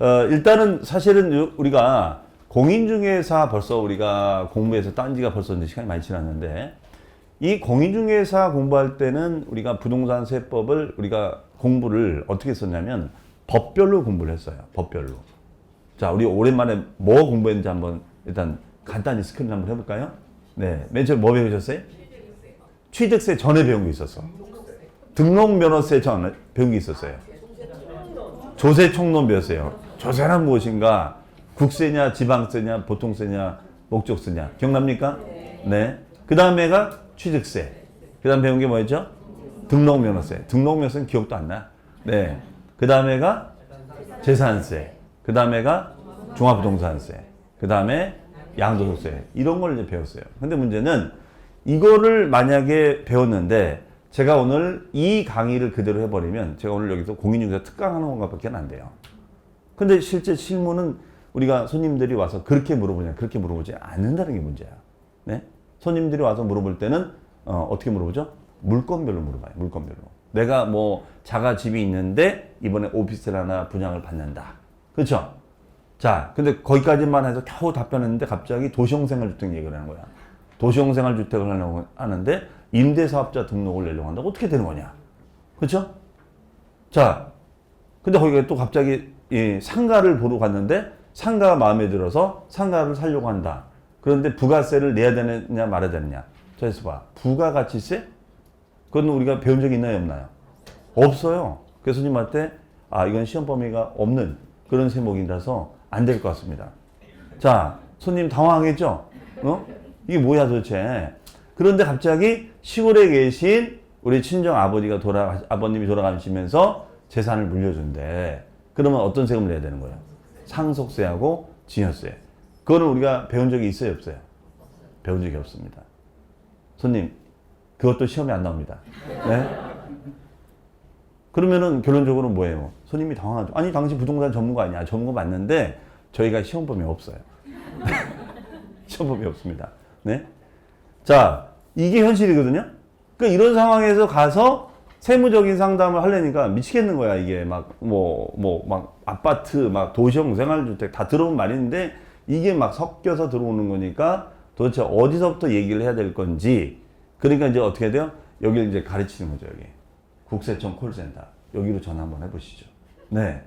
일단은 사실은 우리가 공인중개사 벌써 우리가 공부해서 딴 지가 벌써 이제 시간이 많이 지났는데 이 공인중개사 공부할 때는 우리가 부동산 세법을 우리가 공부를 어떻게 했었냐면 법별로 공부를 했어요. 법별로. 자, 우리 오랜만에 뭐 공부했는지 한번 일단 간단히 스크린 한번 해볼까요? 네. 맨 처음 뭐 배우셨어요? 취득세 전에 배운 게 있었어. 등록면허세 전에 배운 게 있었어요. 조세 총론 배웠어요. 조세란 무엇인가? 국세냐, 지방세냐, 보통세냐, 목적세냐. 기억납니까? 네. 그 다음에가 취득세. 그 다음 배운 게 뭐였죠? 등록면허세. 등록면허세는 기억도 안 나. 네. 그 다음에가 재산세. 그 다음에가 종합부동산세. 그 다음에 양도소득세. 이런 걸 이제 배웠어요. 근데 문제는 이거를 만약에 배웠는데 제가 오늘 이 강의를 그대로 해버리면 제가 오늘 여기서 공인중개사 특강하는 것밖에 안 돼요. 근데 실제 실무는 우리가 손님들이 와서 그렇게 물어보냐, 그렇게 물어보지 않는다는 게 문제야. 네? 손님들이 와서 물어볼 때는 어떻게 물어보죠? 물건별로 물어봐요. 물건별로. 내가 뭐 자가 집이 있는데 이번에 오피스텔 하나 분양을 받는다. 그렇죠? 자, 근데 거기까지만 해서 겨우 답변했는데 갑자기 도시형생활주택 얘기를 하는 거야. 도시형생활주택을 하려고 하는데 임대사업자 등록을 내려고 한다고 어떻게 되는 거냐? 그렇죠? 자, 근데 거기가 또 갑자기 상가를 보러 갔는데 상가가 마음에 들어서 상가를 사려고 한다. 그런데 부가세를 내야 되느냐 말아야 되느냐? 자, 해서 봐. 부가가치세? 그건 우리가 배운 적이 있나요, 없나요? 없어요. 교수님한테 이건 시험 범위가 없는 그런 세목이라서 안 될 것 같습니다. 자, 손님 당황했죠? 이게 뭐야 도대체? 그런데 갑자기 시골에 계신 우리 친정 아버님이 돌아가시면서 재산을 물려준대. 그러면 어떤 세금을 내야 되는 거예요? 상속세하고 증여세. 그거는 우리가 배운 적이 있어요, 없어요? 배운 적이 없습니다. 손님, 그것도 시험에 안 나옵니다. 네? 그러면은 결론적으로 뭐예요? 손님이 당황하죠. 아니, 당신 부동산 전문가 아니야. 전문가 맞는데 저희가 시험 범위 없어요. 시험 범위 없습니다. 네? 자, 이게 현실이거든요? 그러니까 이런 상황에서 가서 세무적인 상담을 하려니까 미치겠는 거야, 이게. 막 아파트, 막 도시형 생활주택 다 들어온 말인데 이게 막 섞여서 들어오는 거니까 도대체 어디서부터 얘기를 해야 될 건지. 그러니까 이제 어떻게 해야 돼요? 여기를 이제 가르치는 거죠, 여기. 국세청 콜센터. 여기로 전화 한번 해보시죠. 네.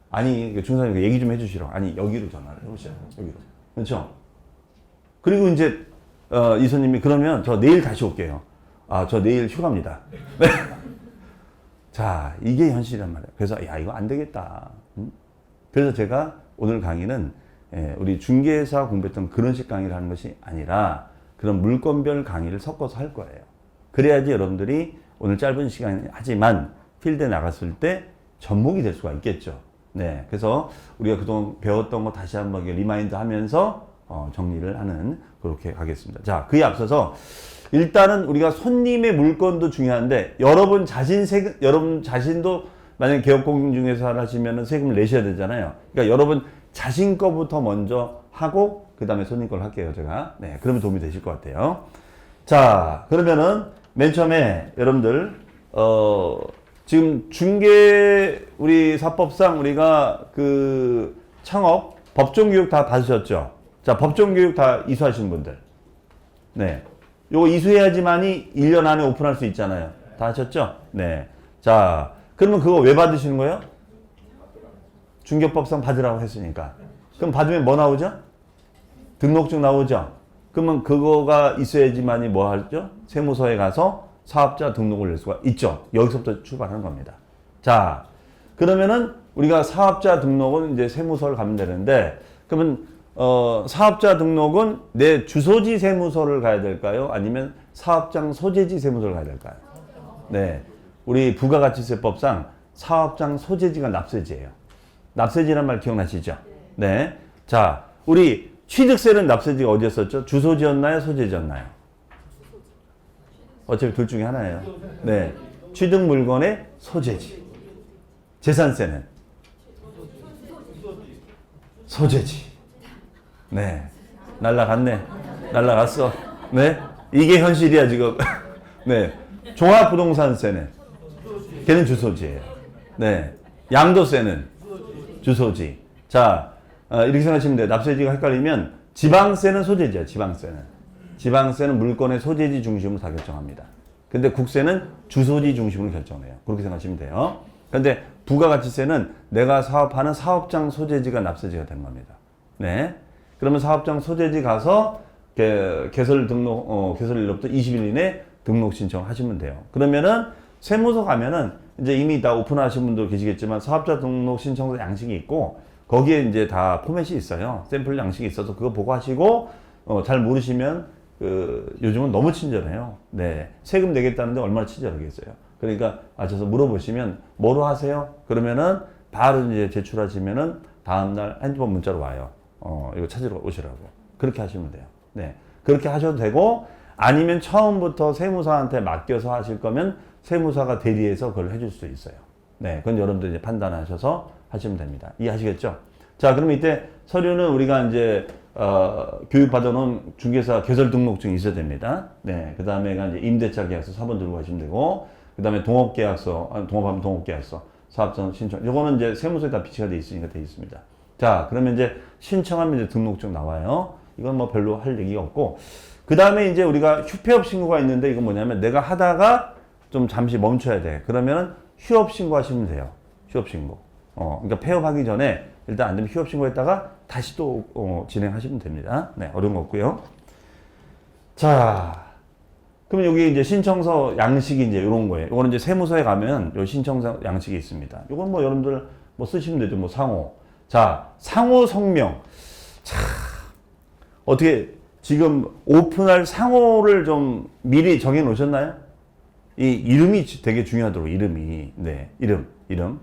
아니, 중사님 얘기 좀 해주시라고. 아니, 여기로 전화를 해보시죠. 여기로. 그렇죠? 그리고 이제, 이 손님이 그러면 저 내일 다시 올게요. 저 내일 휴가입니다. 네. 자, 이게 현실이란 말이에요. 그래서, 이거 안 되겠다. 그래서 제가 오늘 강의는 우리 중개사 공부했던 그런 식 강의를 하는 것이 아니라 그런 물건별 강의를 섞어서 할 거예요. 그래야지 여러분들이 오늘 짧은 시간 하지만 필드에 나갔을 때 접목이 될 수가 있겠죠. 네. 그래서 우리가 그동안 배웠던 거 다시 한번 리마인드 하면서 정리를 하는 그렇게 가겠습니다. 자, 그에 앞서서 일단은 우리가 손님의 물건도 중요한데 여러분 자신도 만약에 개업공인중개사를 하시면 세금을 내셔야 되잖아요. 그러니까 여러분 자신 거부터 먼저 하고 그 다음에 손님 걸 할게요, 제가. 네, 그러면 도움이 되실 것 같아요. 자, 그러면은 맨 처음에 여러분들 지금 중개 우리 사법상 우리가 그 창업 법정교육 다 받으셨죠? 자, 법정교육 다 이수하신 분들. 네. 요거 이수해야지만이 1년 안에 오픈할 수 있잖아요. 다 하셨죠? 네. 자, 그러면 그거 왜 받으시는 거예요? 중개법상 받으라고 했으니까. 그럼 받으면 뭐 나오죠? 등록증 나오죠? 그러면 그거가 있어야지만이 뭐 하죠? 세무서에 가서 사업자 등록을 낼 수가 있죠. 여기서부터 출발하는 겁니다. 자, 그러면은 우리가 사업자 등록은 이제 세무서를 가면 되는데, 그러면 사업자 등록은 내 주소지 세무서를 가야 될까요? 아니면 사업장 소재지 세무서를 가야 될까요? 네. 우리 부가가치세법상 사업장 소재지가 납세지예요. 납세지란 말 기억나시죠? 네. 자, 우리 취득세는 납세지가 어디였었죠? 주소지였나요? 소재지였나요? 어차피 둘 중에 하나예요. 네. 취득 물건의 소재지. 재산세는? 소재지. 네. 날라갔네. 날라갔어. 네. 이게 현실이야, 지금. 네. 종합부동산세는? 걔는 주소지예요. 네. 양도세는? 주소지. 자, 이렇게 생각하시면 돼요. 납세지가 헷갈리면 지방세는 소재지야, 지방세는. 지방세는 물건의 소재지 중심으로 다 결정합니다. 근데 국세는 주소지 중심으로 결정해요. 그렇게 생각하시면 돼요. 근데 부가가치세는 내가 사업하는 사업장 소재지가 납세지가 되는 겁니다. 네. 그러면 사업장 소재지 가서 개설 등록, 개설일로부터 20일 이내 등록 신청하시면 돼요. 그러면은 세무서 가면은 이제 이미 다 오픈하신 분도 계시겠지만 사업자 등록 신청서 양식이 있고 거기에 이제 다 포맷이 있어요. 샘플 양식이 있어서 그거 보고 하시고 잘 모르시면 요즘은 너무 친절해요. 네. 세금 내겠다는데 얼마나 친절하겠어요. 그러니까 와셔서 물어보시면 뭐로 하세요? 그러면은 바로 이제 제출하시면은 다음날 핸드폰 문자로 와요. 이거 찾으러 오시라고. 그렇게 하시면 돼요. 네. 그렇게 하셔도 되고 아니면 처음부터 세무사한테 맡겨서 하실 거면 세무사가 대리해서 그걸 해줄 수 있어요. 네. 그건 여러분들 이제 판단하셔서 하시면 됩니다. 이해하시겠죠? 자, 그러면 이때 서류는 우리가 이제 교육받아놓은 중개사 개설 등록증이 있어야 됩니다. 네. 그 다음에가 이제 임대차 계약서 4번 들고 가시면 되고, 그 다음에 동업계약서, 동업하면 동업계약서, 사업장 신청. 요거는 이제 세무서에 다 비치가 돼 있으니까 돼 있습니다. 자, 그러면 이제 신청하면 이제 등록증 나와요. 이건 뭐 별로 할 얘기가 없고, 그 다음에 이제 우리가 휴폐업 신고가 있는데 이건 뭐냐면 내가 하다가 좀 잠시 멈춰야 돼. 그러면은 휴업 신고하시면 돼요. 휴업 신고. 그러니까 폐업하기 전에 일단 안 되면 휴업 신고했다가 다시 또 진행하시면 됩니다. 네, 어려운 거 없고요. 자, 그럼 여기 이제 신청서 양식이 이제 이런 거예요. 이거는 이제 세무서에 가면 요 신청서 양식이 있습니다. 이건 뭐 여러분들 뭐 쓰시면 되죠. 뭐 상호. 자, 상호 성명. 자, 어떻게 지금 오픈할 상호를 좀 미리 정해 놓으셨나요? 이 이름이 되게 중요하더라고요. 이름이. 네, 이름.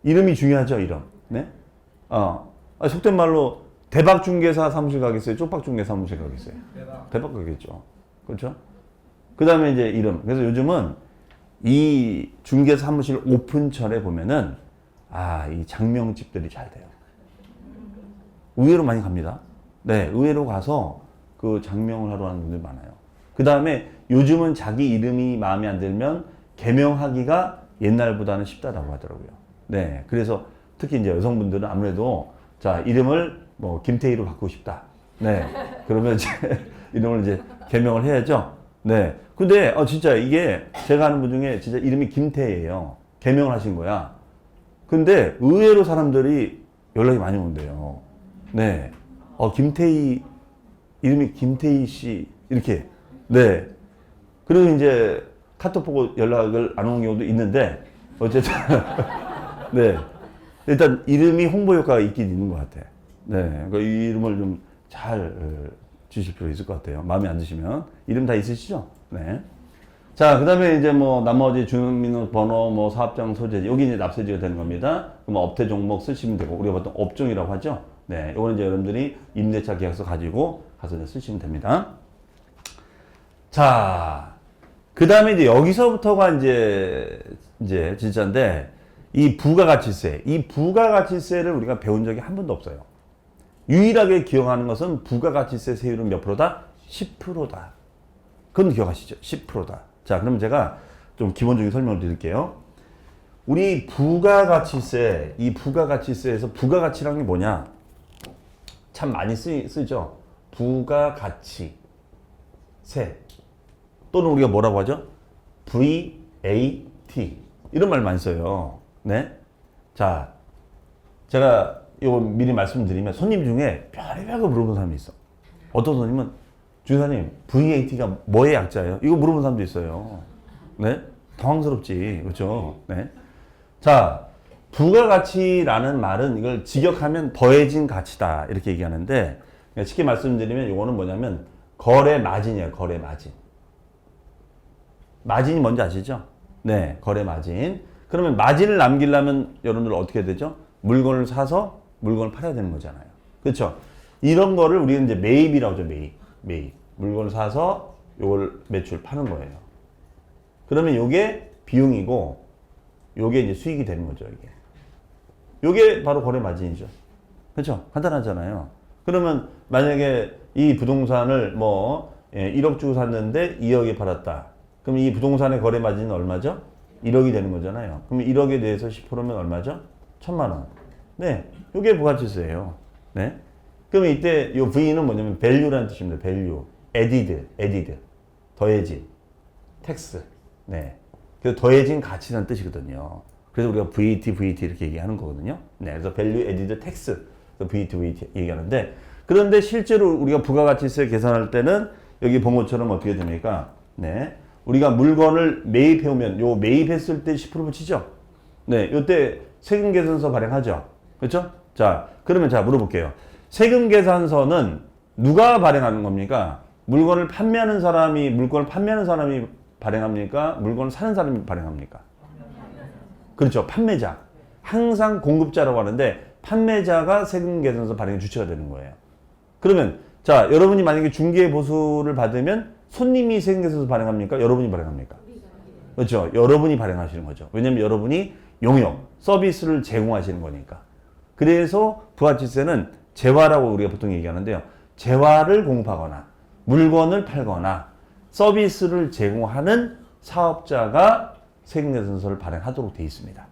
이름이 중요하죠, 이름. 네? 속된 말로 대박중개사 사무실 가겠어요? 쪽박중개 사무실 가겠어요? 대박 가겠죠. 그렇죠? 그 다음에 이제 이름. 그래서 요즘은 이 중개 사무실 오픈철에 보면은 이 장명집들이 잘 돼요. 의외로 많이 갑니다. 네, 의외로 가서 그 장명을 하러 하는 분들이 많아요. 그 다음에 요즘은 자기 이름이 마음에 안 들면 개명하기가 옛날보다는 쉽다라고 하더라고요. 네, 그래서 특히 이제 여성분들은 아무래도 자, 이름을 뭐 김태희로 바꾸고 싶다. 네, 그러면 이제 이름을 이제 개명을 해야죠. 네, 근데 진짜 이게 제가 아는 분 중에 진짜 이름이 김태희예요. 개명을 하신 거야. 근데 의외로 사람들이 연락이 많이 온대요. 네, 김태희 이름이 김태희 씨 이렇게. 네, 그리고 이제 카톡 보고 연락을 안 오는 경우도 있는데 어쨌든 네, 일단 이름이 홍보 효과가 있긴 있는 것 같아. 네, 그러니까 이 이름을 좀 잘 주실 필요가 있을 것 같아요. 마음에 안 드시면 이름 다 있으시죠? 네. 자, 그다음에 이제 뭐 나머지 주민번호, 뭐 사업장 소재지 여기 이제 납세지가 되는 겁니다. 그럼 업태 종목 쓰시면 되고 우리가 보통 업종이라고 하죠. 네, 이거는 이제 여러분들이 임대차 계약서 가지고 가서 이제 쓰시면 됩니다. 자, 그 다음에 이제 여기서부터가 이제 진짜인데, 이 부가가치세를 우리가 배운 적이 한 번도 없어요. 유일하게 기억하는 것은 부가가치세 세율은 몇 프로다? 10%다. 그건 기억하시죠? 10%다. 자, 그럼 제가 좀 기본적인 설명을 드릴게요. 우리 이 부가가치세에서 부가가치라는 게 뭐냐? 참 많이 쓰죠? 부가가치세. 또는 우리가 뭐라고 하죠? VAT. 이런 말 많이 써요. 네? 자, 제가 이거 미리 말씀드리면 손님 중에 별의별 거 물어보는 사람이 있어. 어떤 손님은 주사님, VAT가 뭐의 약자예요? 이거 물어보는 사람도 있어요. 네? 당황스럽지. 그렇죠? 네? 자, 부가가치라는 말은 이걸 직역하면 더해진 가치다. 이렇게 얘기하는데, 쉽게 말씀드리면 이거는 뭐냐면 거래 마진이에요. 거래 마진. 마진이 뭔지 아시죠? 네, 거래 마진. 그러면 마진을 남기려면 여러분들 어떻게 되죠? 물건을 사서 물건을 팔아야 되는 거잖아요. 그렇죠? 이런 거를 우리는 이제 매입이라고 하죠. 매입. 물건을 사서 요걸 매출 파는 거예요. 그러면 요게 비용이고 요게 이제 수익이 되는 거죠, 이게. 요게 바로 거래 마진이죠. 그렇죠? 간단하잖아요. 그러면 만약에 이 부동산을 1억 주고 샀는데 2억에 팔았다. 그럼 이 부동산의 거래 마진은 얼마죠? 1억이 되는 거잖아요. 그럼 1억에 대해서 10%면 얼마죠? 1,000만 원. 네, 이게 부가치세예요. 네. 그러면 이때 이 V는 뭐냐면 value라는 뜻입니다. value, added, 더해진, tax. 네. 그래서 더해진 가치라는 뜻이거든요. 그래서 우리가 VAT 이렇게 얘기하는 거거든요. 네. 그래서 value added tax, VAT 얘기하는데, 그런데 실제로 우리가 부가가치세 계산할 때는 여기 본 것처럼 어떻게 됩니까? 네. 우리가 물건을 매입해오면, 요 매입했을 때 10% 붙이죠? 네. 요때 세금계산서 발행하죠? 그렇죠? 자, 그러면 자, 물어볼게요. 세금계산서는 누가 발행하는 겁니까? 물건을 판매하는 사람이 발행합니까? 물건을 사는 사람이 발행합니까? 그렇죠. 판매자. 항상 공급자라고 하는데 판매자가 세금계산서 발행의 주체가 되는 거예요. 그러면 자, 여러분이 만약에 중개보수를 받으면 손님이 세금계산서 발행합니까? 여러분이 발행합니까? 그렇죠. 여러분이 발행하시는 거죠. 왜냐하면 여러분이 용역, 서비스를 제공하시는 거니까. 그래서 부가치세는 재화라고 우리가 보통 얘기하는데요. 재화를 공급하거나 물건을 팔거나 서비스를 제공하는 사업자가 세금계산서를 발행하도록 되어 있습니다.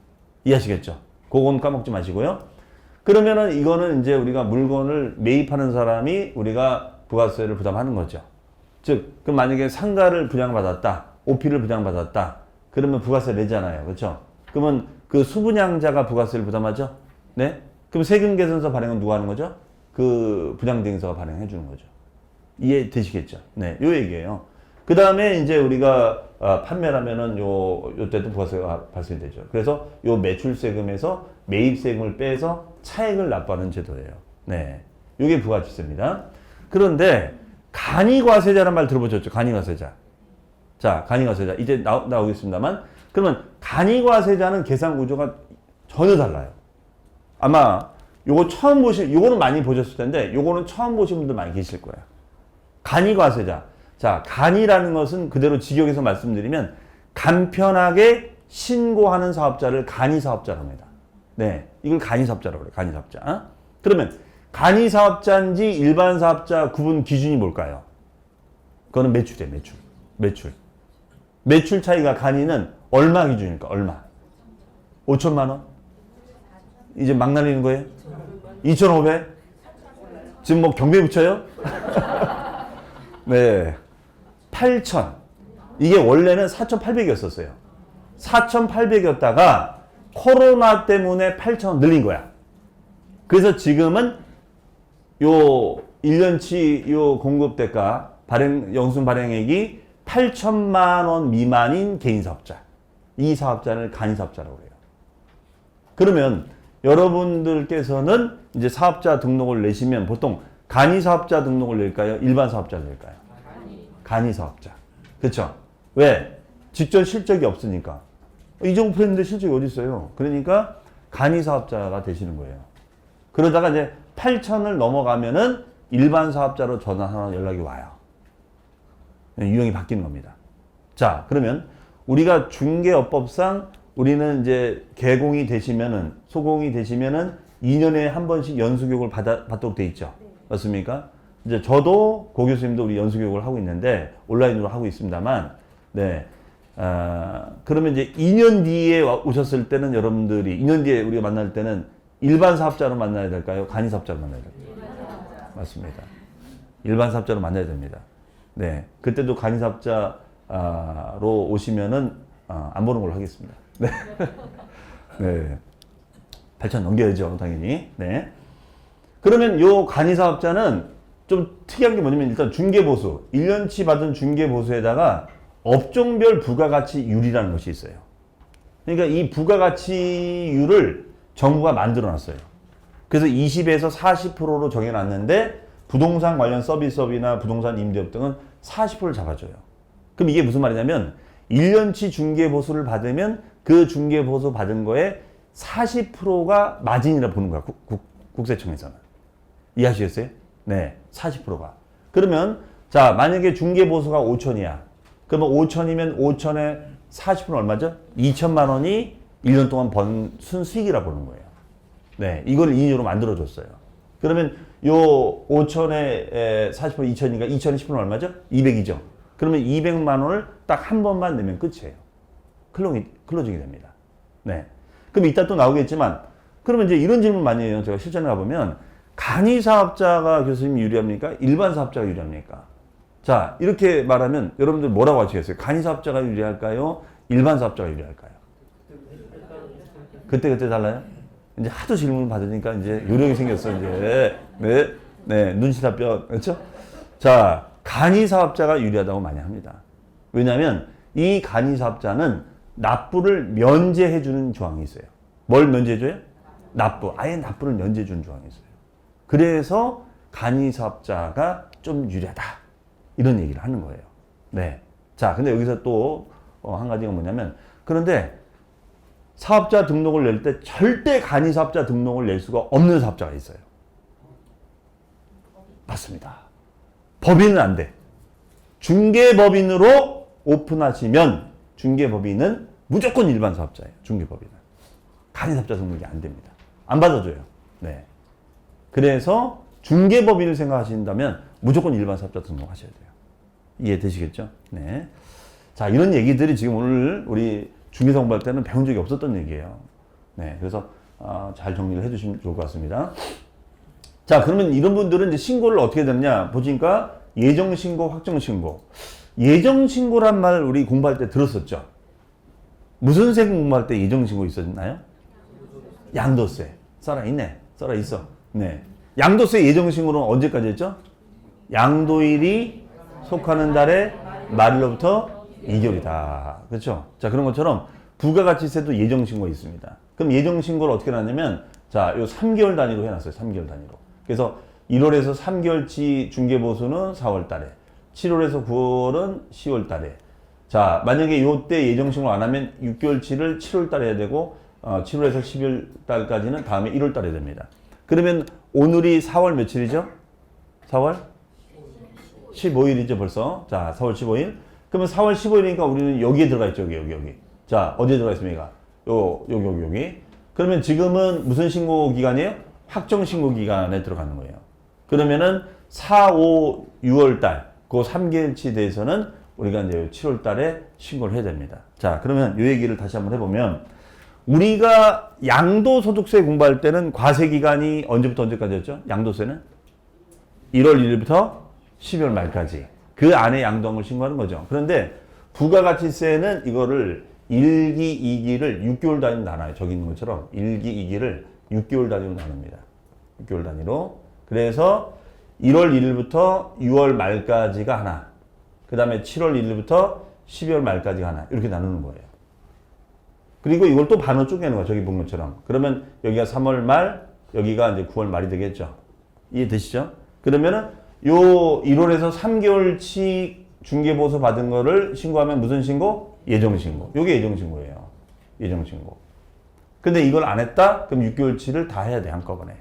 이해하시겠죠? 그건 까먹지 마시고요. 그러면은 이거는 이제 우리가 물건을 매입하는 사람이 우리가 부가세를 부담하는 거죠. 즉, 그럼 만약에 상가를 분양받았다, 오피를 분양받았다, 그러면 부가세 내잖아요. 그렇죠? 그러면 그 수분양자가 부가세를 부담하죠? 네? 그럼 세금계산서 발행은 누가 하는 거죠? 그 분양대행사가 발행해 주는 거죠. 이해되시겠죠? 네, 요 얘기예요. 그 다음에 이제 우리가 판매라면은 요때도 부가세가 발생되죠. 그래서 요 매출세금에서 매입세금을 빼서 차액을 납부하는 제도예요. 네, 요게 부가치세입니다. 그런데 간이과세자란 말 들어보셨죠? 간이과세자. 자, 간이과세자. 이제 나오겠습니다만, 그러면 간이과세자는 계산 구조가 전혀 달라요. 아마 요거 요거는 많이 보셨을 텐데, 요거는 처음 보신 분들 많이 계실 거예요. 간이과세자. 자, 간이라는 것은 그대로 직역해서 말씀드리면 간편하게 신고하는 사업자를 간이사업자라고 합니다. 네, 이걸 간이사업자라고 그래요. 간이사업자. 그러면 간이사업자인지 일반 사업자 구분 기준이 뭘까요? 그거는 매출이에요. 매출. 매출 차이가 간이는 얼마 기준일까? 얼마? 5천만 원? 이제 막 날리는 거예요? 2,500? 지금 뭐 경배 붙여요? 네. 8,000. 이게 원래는 4,800이었었어요. 4,800이었다가 코로나 때문에 8,000원 늘린 거야. 그래서 지금은 요 1년치 요 공급대가 영순 발행액이 8천만 원 미만인 개인 사업자. 이 사업자를 간이사업자라고 그래요. 그러면 여러분들께서는 이제 사업자 등록을 내시면 보통 간이사업자 등록을 낼까요? 일반 사업자를 낼까요? 간이사업자. 그렇죠? 왜? 직전 실적이 없으니까. 이 정도 했는데 실적이 어디 있어요? 그러니까 간이사업자가 되시는 거예요. 그러다가 이제 8천을 넘어가면은 일반 사업자로 전환하는 연락이 와요. 유형이 바뀌는 겁니다. 자, 그러면 우리가 중개업법상 우리는 이제 개공이 되시면은, 소공이 되시면은 2년에 한 번씩 연수교육을 받도록 돼 있죠. 맞습니까? 이제 저도 고 교수님도 우리 연수교육을 하고 있는데, 온라인으로 하고 있습니다만, 네. 그러면 이제 2년 뒤에 오셨을 때는 여러분들이, 2년 뒤에 우리가 만날 때는 일반 사업자로 만나야 될까요? 간이 사업자로 만나야 될까요? 맞습니다. 일반 사업자로 만나야 됩니다. 네. 그때도 간이 사업자로 오시면은, 안 보는 걸로 하겠습니다. 네. 네. 8천 넘겨야죠, 당연히. 네. 그러면 요 간이 사업자는 좀 특이한 게 뭐냐면 일단 중개보수, 1년치 받은 중개보수에다가 업종별 부가가치율이라는 것이 있어요. 그러니까 이 부가가치율을 정부가 만들어 놨어요. 그래서 20에서 40%로 정해놨는데 부동산 관련 서비스업이나 부동산 임대업 등은 40%를 잡아줘요. 그럼 이게 무슨 말이냐면 1년치 중개보수를 받으면 그 중개보수 받은 거에 40%가 마진이라 보는 거야. 국세청에서는. 이해하시겠어요? 네. 40%가. 그러면 자, 만약에 중개보수가 5천이야. 그러면 5천이면 5천에 40%는 얼마죠? 2천만 원이 1년 동안 번 순수익이라 보는 거예요. 네. 이걸 인위로 만들어줬어요. 그러면 요 5천에 40% 2천이니까 2천에 10%는 얼마죠? 200이죠. 그러면 200만 원을 딱 한 번만 내면 끝이에요. 클로징이 됩니다. 네. 그럼 이따 또 나오겠지만, 그러면 이제 이런 질문 많이 해요. 제가 실전에 가보면 간이 사업자가 교수님이 유리합니까? 일반 사업자가 유리합니까? 자, 이렇게 말하면 여러분들 뭐라고 하시겠어요? 간이 사업자가 유리할까요? 일반 사업자가 유리할까요? 그때 달라요? 이제 하도 질문을 받으니까 이제 요령이 생겼어, 이제. 네, 눈치답변. 그렇죠? 자, 간이 사업자가 유리하다고 많이 합니다. 왜냐하면 이 간이 사업자는 납부를 면제해주는 조항이 있어요. 뭘 면제해줘요? 납부. 아예 납부를 면제해주는 조항이 있어요. 그래서 간이 사업자가 좀 유리하다. 이런 얘기를 하는 거예요. 네. 자, 근데 여기서 또 한 가지가 뭐냐면, 그런데 사업자 등록을 낼 때 절대 간이 사업자 등록을 낼 수가 없는 사업자가 있어요. 맞습니다. 법인은 안 돼. 중개법인으로 오픈하시면 중개법인은 무조건 일반 사업자예요. 중개법인은. 간이 사업자 등록이 안 됩니다. 안 받아줘요. 네. 그래서 중개법인을 생각하신다면 무조건 일반 사업자 등록하셔야 돼요. 이해되시겠죠? 네. 자, 이런 얘기들이 지금 오늘 우리 중개사 공부할 때는 배운 적이 없었던 얘기예요. 네. 그래서 잘 정리를 해주시면 좋을 것 같습니다. 자, 그러면 이런 분들은 이제 신고를 어떻게 되느냐 보니까 예정신고, 확정신고. 예정신고란 말 우리 공부할 때 들었었죠? 무슨 세 공부할 때 예정신고 있었나요? 양도세. 살아있네. 살아있어. 네. 양도세 예정신고는 언제까지 했죠? 양도일이 속하는 달의 말일로부터 2개월이다. 그렇죠? 자, 그런 것처럼 부가가치세도 예정신고 있습니다. 그럼 예정신고를 어떻게 하냐면, 자, 요 3개월 단위로 해놨어요. 3개월 단위로. 그래서 1월에서 3개월치 중개보수는 4월 달에, 7월에서 9월은 10월 달에. 자, 만약에 요때 예정신고를 안 하면 6개월치를 7월 달에 해야 되고, 7월에서 10월 달까지는 다음에 1월 달에 됩니다. 그러면 오늘이 4월 며칠이죠? 4월 15일이죠, 벌써. 자, 4월 15일. 그러면 4월 15일이니까 우리는 여기에 들어가 있죠, 여기. 자, 어디에 들어가 있습니까? 여기. 그러면 지금은 무슨 신고 기간이에요? 확정 신고 기간에 들어가는 거예요. 그러면은 4, 5, 6월 달, 그 3개월치 대해서는 우리가 이제 7월 달에 신고를 해야 됩니다. 자, 그러면 이 얘기를 다시 한번 해보면, 우리가 양도소득세 공부할 때는 과세 기간이 언제부터 언제까지였죠? 양도세는 1월 1일부터 12월 말까지. 그 안에 양도한 걸 신고하는 거죠. 그런데 부가가치세는 이거를 1기, 2기를 6개월 단위로 나눠요. 저기 있는 것처럼 1기, 2기를 6개월 단위로 나눕니다. 6개월 단위로. 그래서 1월 1일부터 6월 말까지가 하나. 그 다음에 7월 1일부터 12월 말까지가 하나. 이렇게 나누는 거예요. 그리고 이걸 또 반으로 쪼개는 거야. 저기 본 것처럼. 그러면 여기가 3월 말, 여기가 이제 9월 말이 되겠죠. 이해되시죠? 그러면은 요 1월에서 3개월치 중개보수 받은 거를 신고하면 무슨 신고? 예정신고. 요게 예정신고예요. 예정신고. 근데 이걸 안 했다? 그럼 6개월치를 다 해야 돼, 한꺼번에.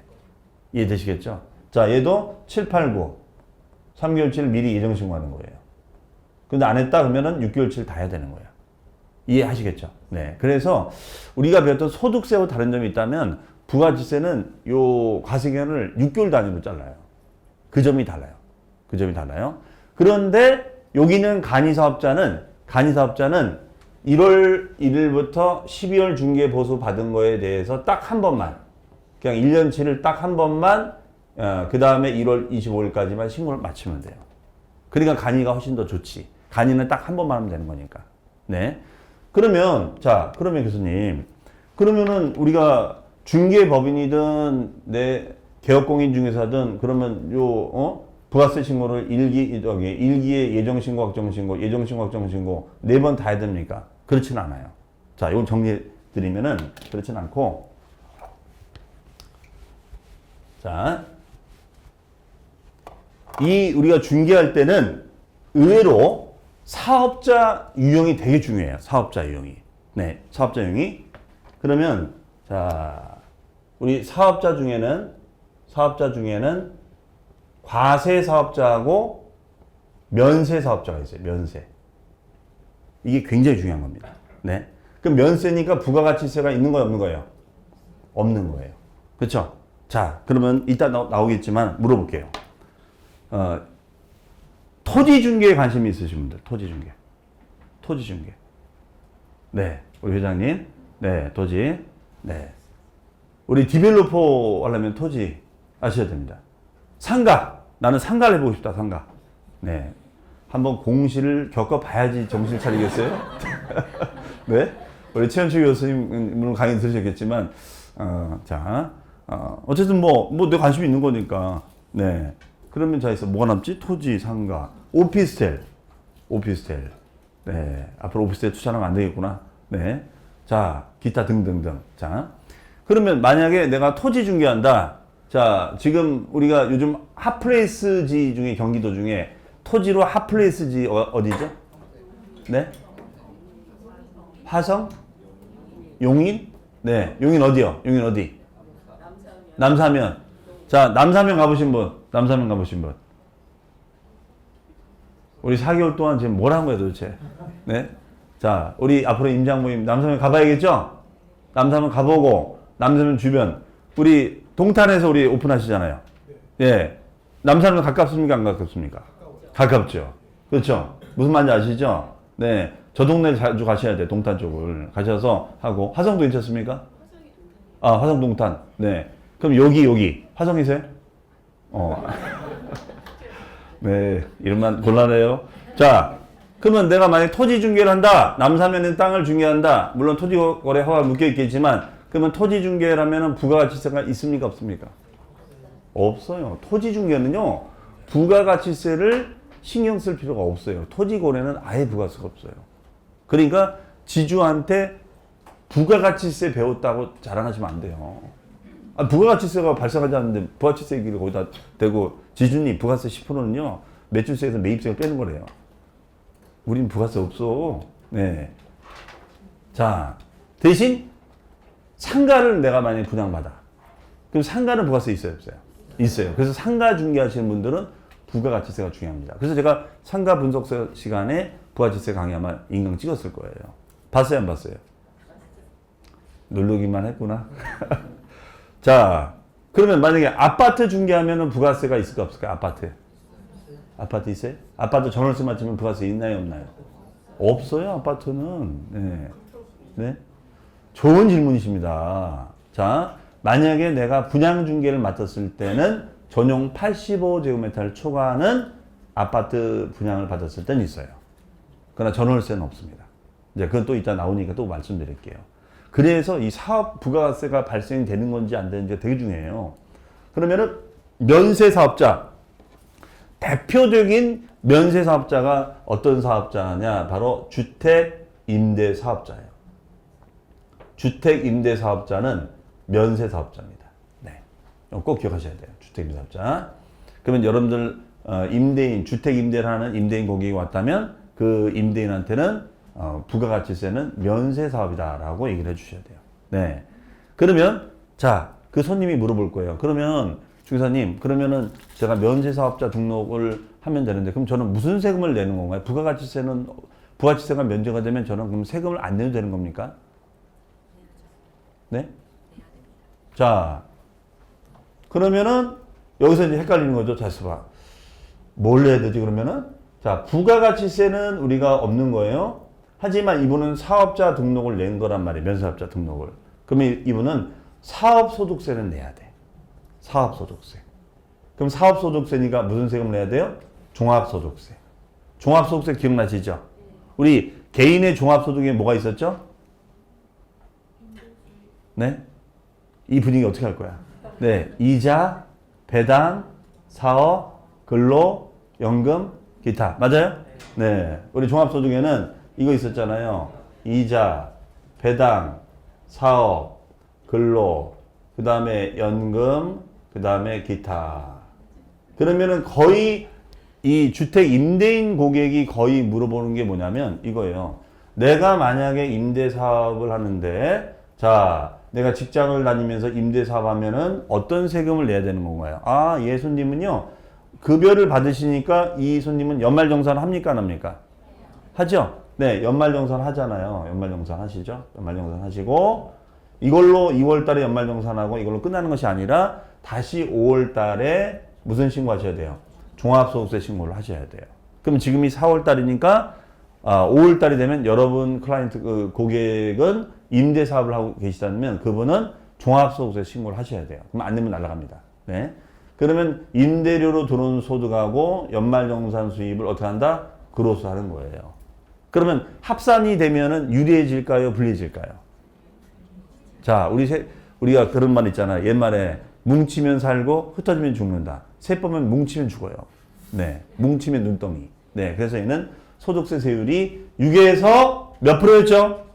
이해되시겠죠? 자, 얘도 7, 8, 9. 3개월치를 미리 예정신고하는 거예요. 근데 안 했다? 그러면은 6개월치를 다 해야 되는 거예요. 이해하시겠죠? 네. 그래서 우리가 배웠던 소득세와 다른 점이 있다면 부가가치세는 요 과세기간을 6개월 단위로 잘라요. 그 점이 달라요. 그 점이 달라요. 그런데 여기는 간이사업자는 1월 1일부터 12월 중개보수 받은 거에 대해서 딱 한 번만, 그냥 1년치를 딱 한 번만, 그 다음에 1월 25일까지만 신고를 마치면 돼요. 그러니까 간이가 훨씬 더 좋지. 간이는 딱 한 번만 하면 되는 거니까. 네. 그러면 교수님, 그러면은 우리가 중개법인이든 개업공인중개사든 그러면 부가세 신고를 1기에 예정신고, 확정신고, 4번 다 해야 됩니까? 그렇진 않아요. 자, 이걸 정리해 드리면은 그렇진 않고, 자, 우리가 중개할 때는 의외로 사업자 유형이 되게 중요해요. 사업자 유형이. 네, 사업자 유형이. 그러면, 자, 우리 사업자 중에는 과세 사업자하고 면세 사업자가 있어요. 면세. 이게 굉장히 중요한 겁니다. 네. 그럼 면세니까 부가가치세가 있는 거예요, 없는 거예요? 없는 거예요. 그렇죠? 자, 그러면 이따 나오겠지만 물어볼게요. 토지 중개에 관심이 있으신 분들, 토지 중개. 네, 우리 회장님. 네, 토지. 네. 우리 디벨로퍼 하려면 토지 아셔야 됩니다. 상가. 나는 상가를 해보고 싶다, 상가. 네. 한번 공시를 겪어봐야지 정신을 차리겠어요? 네? 우리 최현주 교수님, 물론 강의 들으셨겠지만, 어쨌든 내 관심이 있는 거니까. 네. 그러면 자, 있어. 뭐가 남지? 토지, 상가, 오피스텔. 네. 앞으로 오피스텔 투자하면 안 되겠구나. 네. 자, 기타 등등등. 자. 그러면 만약에 내가 토지 중개한다. 자, 지금 우리가 요즘 핫플레이스지 중에 경기도 중에 토지로 핫플레이스지 어디죠? 네? 화성? 용인? 네. 용인 어디요? 용인 어디? 남사면. 자, 남사면 가보신 분. 우리 4개월 동안 지금 뭘 한 거예요, 도대체? 네? 자, 우리 앞으로 임장 모임 남사면 가봐야겠죠? 남사면 가보고, 남사면 주변. 우리 동탄에서 우리 오픈하시잖아요. 예. 남사면 가깝습니까? 안 가깝습니까? 가깝죠. 그렇죠? 무슨 말인지 아시죠? 네. 저 동네를 자주 가셔야 돼요. 동탄 쪽을. 가셔서 하고. 화성도 괜찮습니까? 화성 동탄. 네. 그럼 여기. 화성이세요? 네. 이름만 곤란해요. 자. 그러면 내가 만약 토지 중개를 한다. 남사면에 땅을 중개한다. 물론 토지 거래 허가 묶여 있겠지만, 그러면 토지 중개를 하면은 부가가치세가 있습니까? 없습니까? 없어요. 토지 중개는요, 부가가치세를 신경 쓸 필요가 없어요. 토지 거래는 아예 부가세가 없어요. 그러니까 지주한테 부가가치세 배웠다고 자랑하시면 안 돼요. 부가가치세가 발생하지 않는데 부가가치세 얘기를 거기다 대고 지주님 부가세 10%는요, 매출세에서 매입세를 빼는 거래요. 우린 부가세 없어. 네. 자, 대신 상가를 내가 만약에 분양받아. 그럼 상가는 부가세 있어요, 없어요? 있어요. 그래서 상가 중개하시는 분들은 부가가치세가 중요합니다. 그래서 제가 상가 분석서 시간에 부가가치세 강의 아마 인강 찍었을 거예요. 봤어요, 안 봤어요? 누르기만 했구나. 자, 그러면 만약에 아파트 중개하면 부가세가 있을까 없을까? 아파트 있어요? 아파트 전월세 맞추면 부가세 있나요, 없나요? 없어요, 아파트는. 네. 네? 좋은 질문이십니다. 자, 만약에 내가 분양 중개를 맡았을 때는 전용 85제곱미터를 초과하는 아파트 분양을 받았을 때는 있어요. 그러나 전월세는 없습니다. 이제 그건 또 이따 나오니까 또 말씀드릴게요. 그래서 이 사업 부가세가 발생이 되는 건지 안 되는지가 되게 중요해요. 그러면은 면세 사업자. 대표적인 면세 사업자가 어떤 사업자냐? 바로 주택 임대 사업자예요. 주택 임대 사업자는 면세 사업자입니다. 네. 꼭 기억하셔야 돼요. 주택 임대 사업자. 그러면 여러분들 임대인, 주택 임대를 하는 임대인 고객이 왔다면 그 임대인한테는 부가가치세는 면세 사업이다라고 얘기를 해주셔야 돼요. 네. 그러면 자, 그 손님이 물어볼 거예요. 그러면 주기사님, 그러면은 제가 면세 사업자 등록을 하면 되는데 그럼 저는 무슨 세금을 내는 건가요? 부가가치세가 면제가 되면 저는 그럼 세금을 안 내도 되는 겁니까? 네? 자, 그러면은 여기서 이제 헷갈리는 거죠. 자, 봐봐. 뭘 내야 되지 그러면은? 자, 부가가치세는 우리가 없는 거예요. 하지만 이분은 사업자 등록을 낸 거란 말이에요. 면사업자 등록을. 그러면 이분은 사업소득세는 내야 돼. 사업소득세. 그럼 사업소득세니까 무슨 세금을 내야 돼요? 종합소득세. 종합소득세 기억나시죠? 우리 개인의 종합소득에 뭐가 있었죠? 네? 이 분위기 어떻게 할 거야? 네. 이자, 배당, 사업, 근로, 연금, 기타. 맞아요? 네. 우리 종합소득에는 이거 있었잖아요. 이자, 배당, 사업, 근로, 그 다음에 연금, 그 다음에 기타. 그러면은 거의 이 주택 임대인 고객이 거의 물어보는 게 뭐냐면 이거예요. 내가 만약에 임대 사업을 하는데, 자, 내가 직장을 다니면서 임대 사업 하면은 어떤 세금을 내야 되는 건가요? 아, 예, 손님은요, 급여를 받으시니까 이 손님은 연말정산 합니까? 안 합니까? 하죠? 네, 연말정산 하잖아요. 연말정산 하시죠? 연말정산 하시고, 이걸로 2월 달에 연말정산하고 이걸로 끝나는 것이 아니라 다시 5월 달에 무슨 신고 하셔야 돼요? 종합소득세 신고를 하셔야 돼요. 그럼 지금이 4월 달이니까 5월 달이 되면 여러분 클라이언트 고객은 임대 사업을 하고 계시다면 그분은 종합소득세 신고를 하셔야 돼요. 그럼 안 내면 날아갑니다. 네. 그러면 임대료로 들어온 소득하고 연말정산 수입을 어떻게 한다? 그로스 하는 거예요. 그러면 합산이 되면은 유리해질까요? 불리해질까요? 자, 우리가 그런 말 있잖아요. 옛말에 뭉치면 살고 흩어지면 죽는다. 세법은 뭉치면 죽어요. 네. 뭉치면 눈덩이. 네. 그래서 얘는 소득세 세율이 6에서 몇 프로였죠?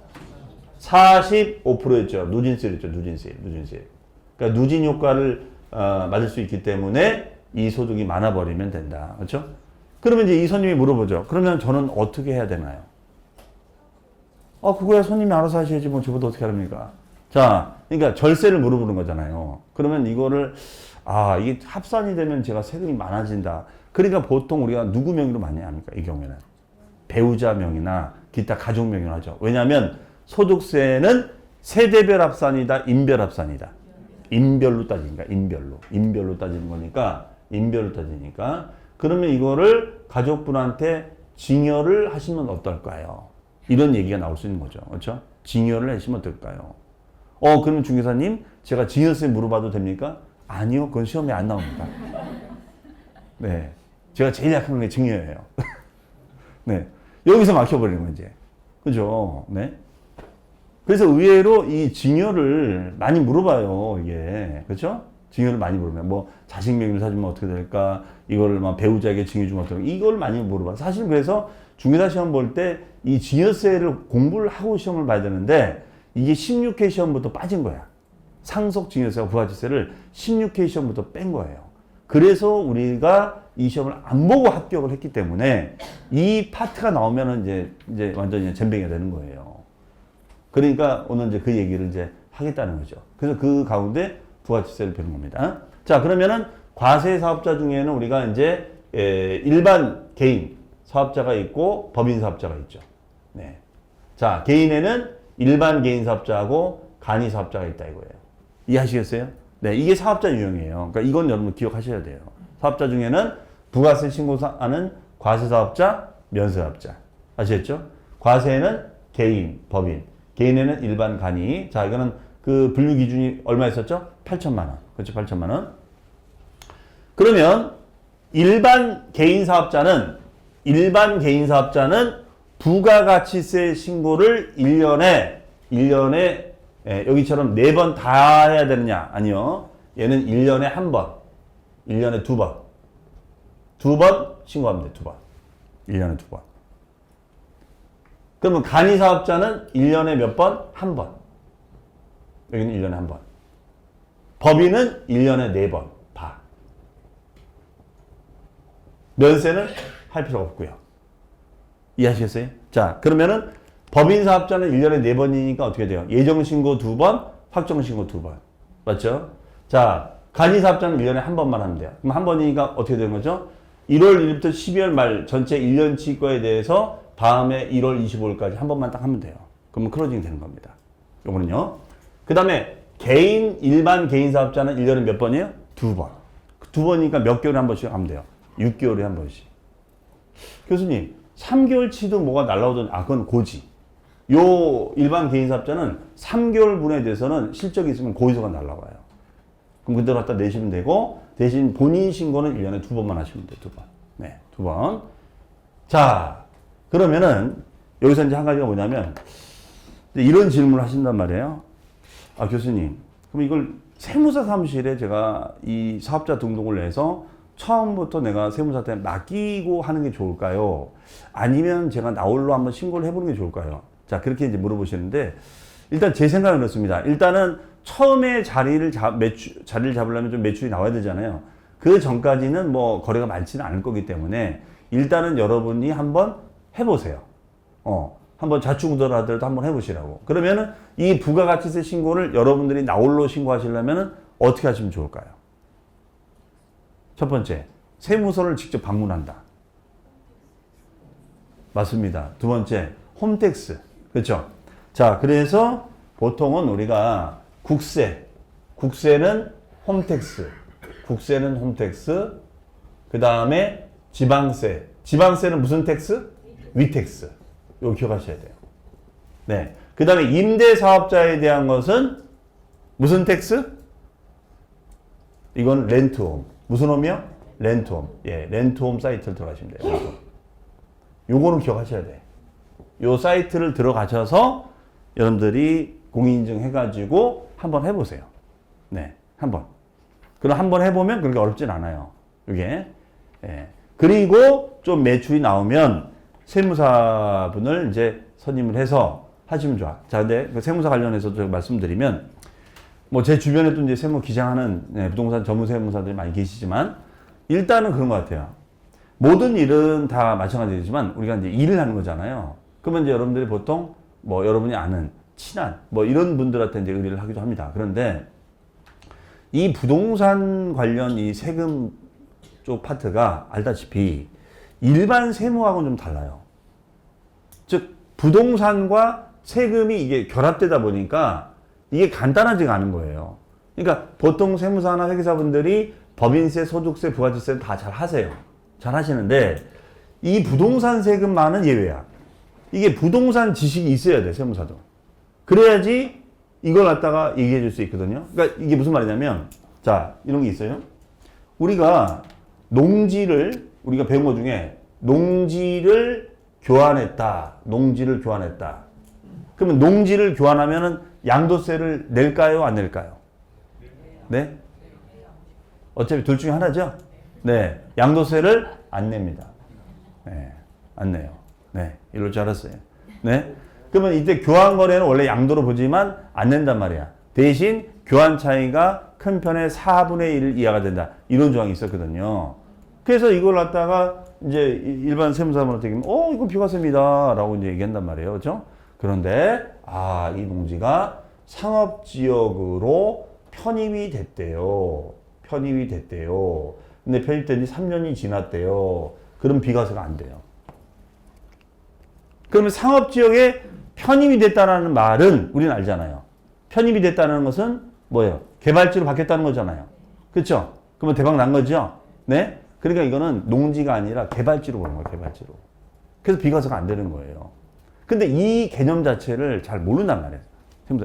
45%였죠. 누진세였죠. 누진세. 그러니까 누진 효과를 맞을 수 있기 때문에 이 소득이 많아버리면 된다. 그렇죠? 그러면 이제 이 손님이 물어보죠. 그러면 저는 어떻게 해야 되나요? 그거야 손님이 알아서 하셔야지 뭐 저보다 어떻게 합니까? 자, 그러니까 절세를 물어보는 거잖아요. 그러면 이거를 이게 합산이 되면 제가 세금이 많아진다. 그러니까 보통 우리가 누구 명의로 많이 합니까? 이 경우에는 배우자 명의나 기타 가족 명의로 하죠. 왜냐하면 소득세는 세대별 합산이다, 인별 합산이다. 인별로 따지니까 인별로 따지는 거니까 인별로 따지니까 그러면 이거를 가족분한테 증여를 하시면 어떨까요? 이런 얘기가 나올 수 있는 거죠. 그렇죠? 증여를 하시면 어떨까요? 그러면 중개사님 제가 증여세 물어봐도 됩니까? 아니요. 그건 시험에 안 나옵니다. 네. 제가 제일 약한 게 증여예요. 네. 여기서 막혀버리는 거 이제. 그죠? 네. 그래서 의외로 이 증여를 많이 물어봐요, 이게. 그렇죠? 증여를 많이 물으면 뭐 자식 명의로 사주면 어떻게 될까? 이거를 막 배우자에게 증여 주면 어떻게 될까? 이걸 많이 물어봐. 사실 그래서 중개사 시험 볼 때 이 증여세를 공부를 하고 시험을 봐야 되는데 이게 16회 시험부터 빠진 거야. 상속 증여세와 부가가치세를 16회 시험부터 뺀 거예요. 그래서 우리가 이 시험을 안 보고 합격을 했기 때문에 이 파트가 나오면은 이제 완전히 잼뱅이가 되는 거예요. 그러니까 오늘 이제 그 얘기를 이제 하겠다는 거죠. 그래서 그 가운데 부가가치세를 배우는 겁니다. 자, 그러면은 과세 사업자 중에는 우리가 이제 일반 개인 사업자가 있고 법인 사업자가 있죠. 네. 자, 개인에는 일반 개인 사업자하고 간이 사업자가 있다 이거예요. 이해하시겠어요? 네, 이게 사업자 유형이에요. 그러니까 이건 여러분 기억하셔야 돼요. 사업자 중에는 부가세 신고하는 과세 사업자, 면세 사업자. 아시겠죠? 과세는 개인, 법인. 개인에는 일반 간이. 자, 이거는 그 분류 기준이 얼마 있었죠? 8천만 원. 그렇죠? 8천만 원. 그러면 일반 개인 사업자는 부가가치세 신고를 1년에 여기처럼 4번 다 해야 되느냐? 아니요. 얘는 1년에 한 번. 1년에 2번. 2번 신고하면 돼. 2번. 1년에 2번. 그러면 간이 사업자는 1년에 몇 번? 한 번. 여기는 1년에 한 번. 법인은 1년에 4번. 봐. 면세는 할 필요가 없고요. 이해하시겠어요? 자, 그러면은 법인 사업자는 1년에 4번이니까 어떻게 돼요? 예정신고 2번, 확정신고 2번. 맞죠? 자, 간이 사업자는 1년에 한 번만 하면 돼요. 그럼 한 번이니까 어떻게 되는 거죠? 1월 1일부터 12월 말 전체 1년치 거에 대해서 다음에 1월 25일까지 한 번만 딱 하면 돼요. 그러면 클로징이 되는 겁니다. 요거는요. 그 다음에 일반 개인 사업자는 1년에 몇 번이에요? 2번. 2번이니까 몇 개월에 한 번씩 하면 돼요. 6개월에 한 번씩. 교수님, 3개월치도 뭐가 날라오던, 그건 고지. 요 일반 개인 사업자는 3개월 분에 대해서는 실적이 있으면 고지서가 날라와요. 그럼 그대로 갖다 내시면 되고, 대신 본인 신고는 1년에 2번만 하시면 돼요. 2번. 네, 2번. 자, 그러면은, 여기서 이제 한 가지가 뭐냐면, 이런 질문을 하신단 말이에요. 교수님, 그럼 이걸 세무사 사무실에 제가 이 사업자 등록을 내서 처음부터 내가 세무사한테 맡기고 하는 게 좋을까요? 아니면 제가 나홀로 한번 신고를 해보는 게 좋을까요? 자, 그렇게 이제 물어보시는데, 일단 제 생각은 그렇습니다. 일단은 처음에 자리를 잡으려면 좀 매출이 나와야 되잖아요. 그 전까지는 뭐 거래가 많지는 않을 거기 때문에 일단은 여러분이 한번 해보세요. 한번 자충우돌 하더라도 한번 해보시라고. 그러면은 이 부가가치세 신고를 여러분들이 나홀로 신고하시려면은 어떻게 하시면 좋을까요? 첫 번째, 세무서를 직접 방문한다. 맞습니다. 두 번째, 홈택스. 그렇죠? 자, 그래서 보통은 우리가 국세는 홈택스. 그 다음에 지방세는 무슨 텍스? 위택스. 이거 기억하셔야 돼요. 네. 그 다음에 임대사업자에 대한 것은 무슨 텍스? 이건 렌트홈. 무슨 홈이요? 렌트홈. 예, 렌트홈 사이트를 들어가시면 돼요. 요거는 기억하셔야 돼. 요 사이트를 들어가셔서 여러분들이 공인인증 해가지고 한번 해보세요. 네, 한번. 그럼 한번 해보면 그렇게 어렵진 않아요. 이게. 예. 그리고 좀 매출이 나오면 세무사분을 이제 선임을 해서 하시면 좋아. 자, 근데 그 세무사 관련해서 좀 말씀드리면, 뭐 제 주변에도 이제 세무 기장하는 부동산 전문 세무사들이 많이 계시지만, 일단은 그런 것 같아요. 모든 일은 다 마찬가지지만 우리가 이제 일을 하는 거잖아요. 그러면 이제 여러분들이 보통 뭐 여러분이 아는 친한 뭐 이런 분들한테 이제 의뢰를 하기도 합니다. 그런데 이 부동산 관련 이 세금 쪽 파트가 알다시피 일반 세무하고는 좀 달라요. 즉 부동산과 세금이 이게 결합되다 보니까 이게 간단하지가 않은 거예요. 그러니까 보통 세무사나 회계사분들이 법인세, 소득세, 부가세는 다 잘 하세요. 잘 하시는데 이 부동산 세금만은 예외야. 이게 부동산 지식이 있어야 돼, 세무사도. 그래야지 이걸 갖다가 얘기해 줄 수 있거든요. 그러니까 이게 무슨 말이냐면, 자, 이런 게 있어요. 우리가 농지를, 우리가 배운 것 중에 농지를 교환했다. 농지를 교환했다. 그러면 농지를 교환하면은 양도세를 낼까요? 안 낼까요? 네? 어차피 둘 중에 하나죠? 네. 양도세를 안 냅니다. 네. 안 내요. 네. 이럴 줄 알았어요. 네. 그러면 이때 교환 거래는 원래 양도로 보지만 안 낸단 말이야. 대신 교환 차이가 큰 편의 4분의 1 이하가 된다. 이런 조항이 있었거든요. 그래서 이걸 갖다가 이제 일반 세무사분한테 얘기하면, 이거 비과세입니다. 라고 이제 얘기한단 말이에요. 그렇죠? 그런데, 이 농지가 상업지역으로 편입이 됐대요. 편입이 됐대요. 근데 편입된 지 3년이 지났대요. 그럼 비과세가 안 돼요. 그러면 상업지역에 편입이 됐다는 말은 우리는 알잖아요. 편입이 됐다는 것은 뭐예요? 개발지로 바뀌었다는 거잖아요. 그렇죠? 그러면 대박 난 거죠? 네? 그러니까 이거는 농지가 아니라 개발지로 보는 거예요. 개발지로. 그래서 비과세가 안 되는 거예요. 근데 이 개념 자체를 잘 모른단 말이에요.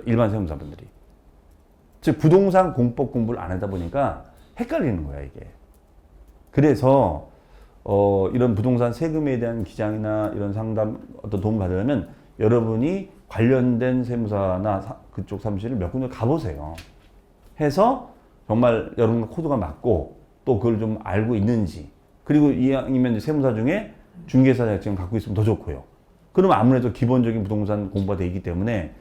일반 세무사분들이. 즉 부동산 공법 공부를 안 하다 보니까 헷갈리는 거야, 이게. 그래서 이런 부동산 세금에 대한 기장이나 이런 상담 어떤 도움을 받으려면 여러분이 관련된 세무사나 그쪽 사무실을 몇 군데 가보세요. 해서 정말 여러분 코드가 맞고 또 그걸 좀 알고 있는지, 그리고 이왕이면 세무사 중에 중개사 자격증 갖고 있으면 더 좋고요. 그러면 아무래도 기본적인 부동산 공부가 되어 있기 때문에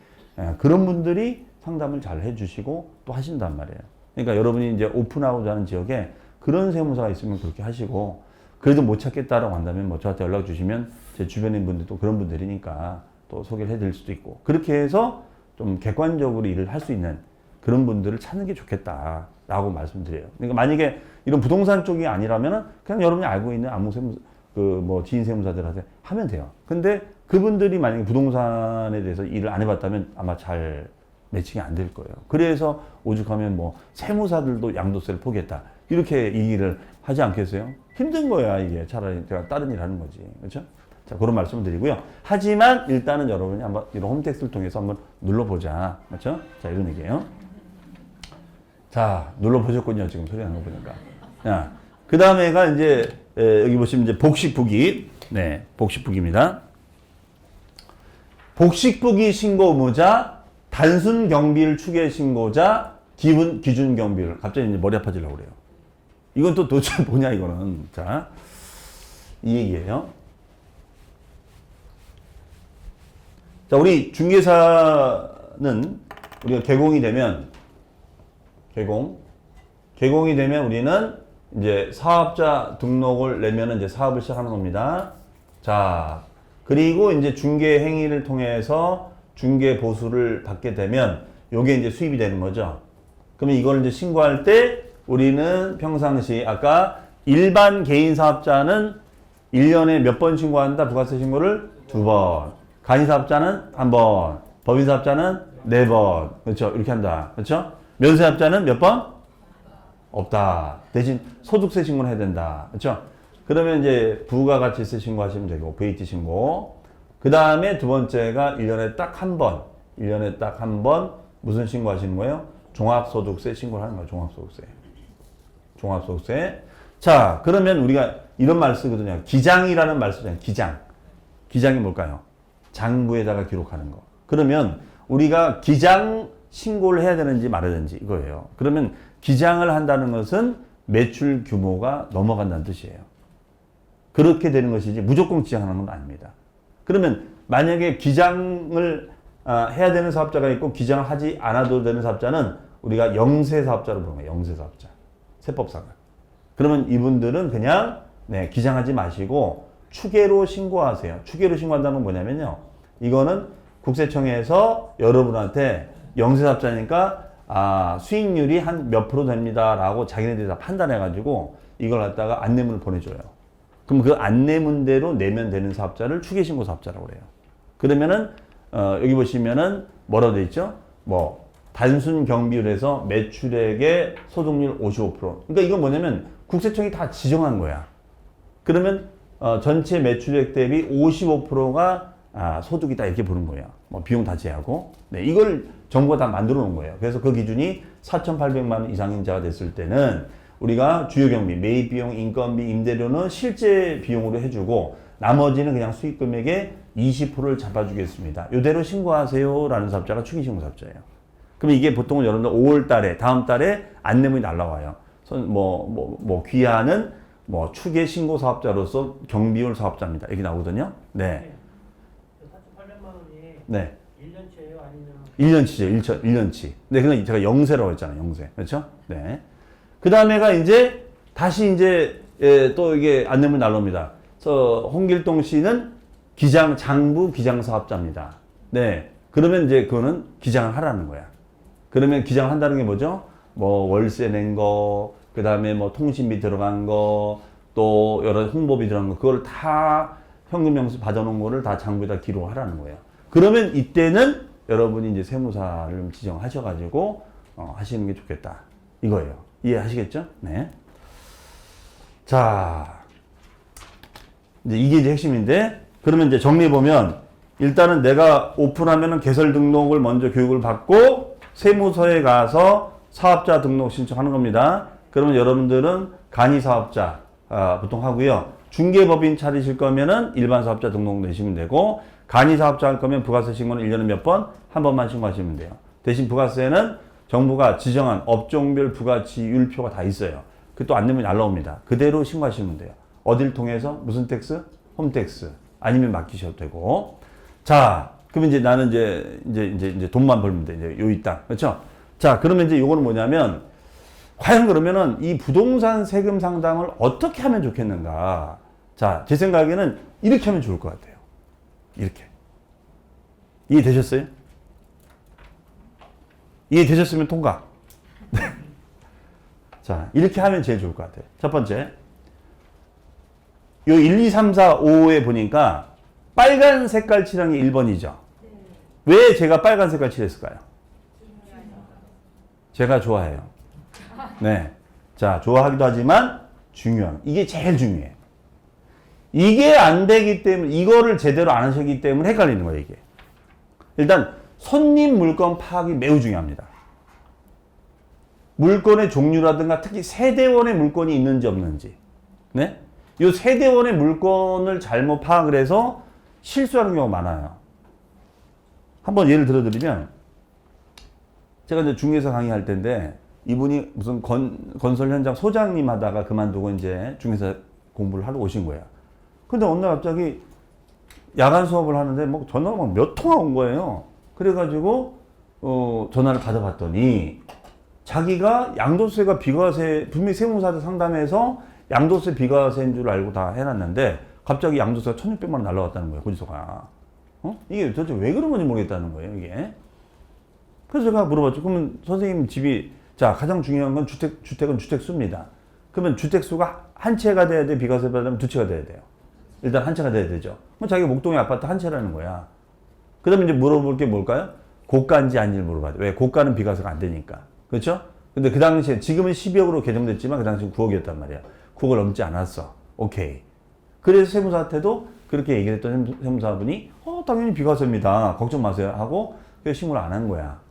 그런 분들이 상담을 잘 해주시고 또 하신단 말이에요. 그러니까 여러분이 이제 오픈하고자 하는 지역에 그런 세무사가 있으면 그렇게 하시고, 그래도 못 찾겠다라고 한다면 뭐 저한테 연락 주시면 제 주변인 분들도 그런 분들이니까 또 소개를 해드릴 수도 있고, 그렇게 해서 좀 객관적으로 일을 할 수 있는 그런 분들을 찾는 게 좋겠다라고 말씀드려요. 그러니까 만약에 이런 부동산 쪽이 아니라면은 그냥 여러분이 알고 있는 아무 세무사, 뭐 지인 세무사들한테 하면 돼요. 근데 그분들이 만약에 부동산에 대해서 일을 안 해봤다면 아마 잘 매칭이 안 될 거예요. 그래서 오죽하면 뭐 세무사들도 양도세를 포기했다, 이렇게 얘기를 하지 않겠어요? 힘든 거야, 이게. 차라리 제가 다른 일 하는 거지. 그렇죠? 자, 그런 말씀을 드리고요. 하지만 일단은 여러분이 한번 이런 홈택스를 통해서 한번 눌러보자. 그렇죠? 자, 이런 얘기예요. 자, 눌러보셨군요. 지금 소리 나는 거 보니까. 자, 그 다음에가 이제 여기 보시면 이제 복식부기. 네, 복식부기입니다. 복식부기 신고 의무자, 단순 경비를 추계 신고자, 기준 경비를. 갑자기 이제 머리 아파지려고 그래요. 이건 또 도대체 뭐냐, 이거는. 자, 이 얘기예요. 자, 우리 중개사는 우리가 개공이 되면, 개공이 되면 우리는 이제 사업자 등록을 내면은 이제 사업을 시작하는 겁니다. 자, 그리고 이제 중개 행위를 통해서 중개 보수를 받게 되면 요게 이제 수입이 되는 거죠. 그러면 이걸 이제 신고할 때 우리는 평상시 아까 일반 개인 사업자는 1년에 몇 번 신고한다? 부가세 신고를 2번. 간이 사업자는 1번. 법인 사업자는 4번. 그렇죠? 이렇게 한다. 그렇죠? 면세 사업자는 몇 번? 없다. 대신 소득세 신고는 해야 된다. 그렇죠? 그러면 이제 부가가치세 신고하시면 되고, VAT 신고. 그 다음에 두 번째가 1년에 딱 한 번. 1년에 딱 한 번 무슨 신고 하시는 거예요? 종합소득세 신고를 하는 거예요. 종합소득세. 종합소득세. 자, 그러면 우리가 이런 말 쓰거든요. 기장이라는 말 쓰잖아요. 기장. 기장이 뭘까요? 장부에다가 기록하는 거. 그러면 우리가 기장 신고를 해야 되는지 말아야 되는지 이거예요. 그러면 기장을 한다는 것은 매출 규모가 넘어간다는 뜻이에요. 그렇게 되는 것이지 무조건 기장하는 건 아닙니다. 그러면 만약에 기장을 해야 되는 사업자가 있고 기장을 하지 않아도 되는 사업자는 우리가 영세사업자로 부르는 거예요. 영세사업자. 세법상은. 그러면 이분들은 그냥 기장하지 마시고 추계로 신고하세요. 추계로 신고한다는 건 뭐냐면요. 이거는 국세청에서 여러분한테 영세사업자니까 수익률이 한 몇 프로 됩니다 라고 자기네들이 다 판단해가지고 이걸 갖다가 안내문을 보내줘요. 그럼 그 안내문대로 내면 되는 사업자를 추계신고 사업자라고 그래요. 그러면은 여기 보시면은 뭐라고 돼 있죠? 뭐 단순 경비율에서 매출액의 소득률 55%. 그러니까 이건 뭐냐면 국세청이 다 지정한 거야. 그러면 전체 매출액 대비 55%가 소득이다 이렇게 보는 거예요. 뭐 비용 다 제하고. 네, 이걸 정부가 다 만들어 놓은 거예요. 그래서 그 기준이 4,800만 원 이상인자가 됐을 때는 우리가 주요 경비, 매입 비용, 인건비, 임대료는 실제 비용으로 해주고 나머지는 그냥 수익 금액의 20%를 잡아주겠습니다. 이대로 신고하세요라는 사업자가 추기신고 사업자예요. 그럼 이게 보통은 여러분들 5월 달에, 다음 달에 안내문이 날라와요. 귀하는 추계 신고 사업자로서 경비율 사업자입니다. 이렇게 나오거든요. 네. 4,800만 원이 네. 1년치예요? 아니면 1년치죠. 1년치. 네, 그건 제가 영세라고 했잖아요. 영세. 그렇죠? 네. 그 다음에가 이제 다시 이제 또 이게 안내문이 날라옵니다. 그래서 홍길동 씨는 장부 기장 사업자입니다. 네. 그러면 이제 그거는 기장을 하라는 거야. 그러면 기장을 한다는 게 뭐죠? 뭐 월세 낸 거, 그 다음에 뭐 통신비 들어간 거, 또 여러 홍보비 들어간 거, 그걸 다 현금영수 받아놓은 거를 다 장부에다 기록하라는 거예요. 그러면 이때는 여러분이 이제 세무사를 지정하셔가지고 하시는 게 좋겠다. 이거예요. 이해하시겠죠? 네. 자, 이제 이게 이제 핵심인데, 그러면 이제 정리해보면, 일단은 내가 오픈하면은 개설 등록을 먼저 교육을 받고, 세무서에 가서 사업자 등록 신청하는 겁니다. 그러면 여러분들은 간이사업자, 보통 하고요. 중개법인 차리실 거면은 일반 사업자 등록 내시면 되고, 간이사업자 할 거면 부가세 신고는 1년에 몇 번? 한 번만 신고하시면 돼요. 대신 부가세는 정부가 지정한 업종별 부가치율표가 다 있어요. 그것도 안내문이 날라옵니다. 그대로 신고하시면 돼요. 어딜 통해서? 무슨 텍스? 홈텍스. 아니면 맡기셔도 되고. 자, 그러면 이제 나는 이제 돈만 벌면 돼. 이제 요 이 땅. 그렇죠? 자, 그러면 이제 요거는 뭐냐면, 과연 그러면은 이 부동산 세금 상담을 어떻게 하면 좋겠는가? 자, 제 생각에는 이렇게 하면 좋을 것 같아요. 이렇게. 이해되셨어요? 이해되셨으면 통과. 자, 이렇게 하면 제일 좋을 것 같아요. 첫 번째. 요 1, 2, 3, 4, 5에 보니까 빨간 색깔 칠한 게 1번이죠. 왜 제가 빨간 색깔 칠했을까요? 제가 좋아해요. 네. 자, 좋아하기도 하지만 중요한. 이게 제일 중요해. 이게 안 되기 때문에, 이거를 제대로 안 하시기 때문에 헷갈리는 거예요, 이게. 일단, 손님 물건 파악이 매우 중요합니다. 물건의 종류라든가 특히 세대원의 물건이 있는지 없는지. 네? 이 세대원의 물건을 잘못 파악을 해서 실수하는 경우가 많아요. 한번 예를 들어드리면, 제가 이제 중개사 강의할 텐데, 이분이 무슨 건설 현장 소장님 하다가 그만두고 이제 중개사 공부를 하러 오신 거예요. 근데 어느 날 갑자기 야간 수업을 하는데 뭐 전화가 막 몇 통화 온 거예요. 그래가지고 전화를 받아봤더니 자기가 양도세가 비과세, 분명히 세무사한테 상담해서 양도세 비과세인 줄 알고 다 해놨는데 갑자기 양도세가 1,600만 원 날라왔다는 거예요. 고지서가. 이게 도대체 왜 그런 건지 모르겠다는 거예요. 이게. 그래서 제가 물어봤죠. 그러면 선생님 집이, 자, 가장 중요한 건 주택은 주택수입니다. 그러면 주택수가 한 채가 돼야 돼? 비과세 받으면 두 채가 돼야 돼요? 일단 한 채가 돼야 되죠. 그럼 자기가 목동의 아파트 한 채라는 거야. 그 다음에 이제 물어볼 게 뭘까요? 고가인지 아닌지를 물어봐야 돼. 왜? 고가는 비과세가 안 되니까. 그렇죠? 근데 그 당시에, 지금은 12억으로 개정됐지만 그 당시에 9억이었단 말이야. 9억을 넘지 않았어. 오케이. 그래서 세무사한테도 그렇게 얘기를 했던 세무사분이 당연히 비과세입니다. 걱정 마세요. 하고 그래서 신고를 안 한 거야.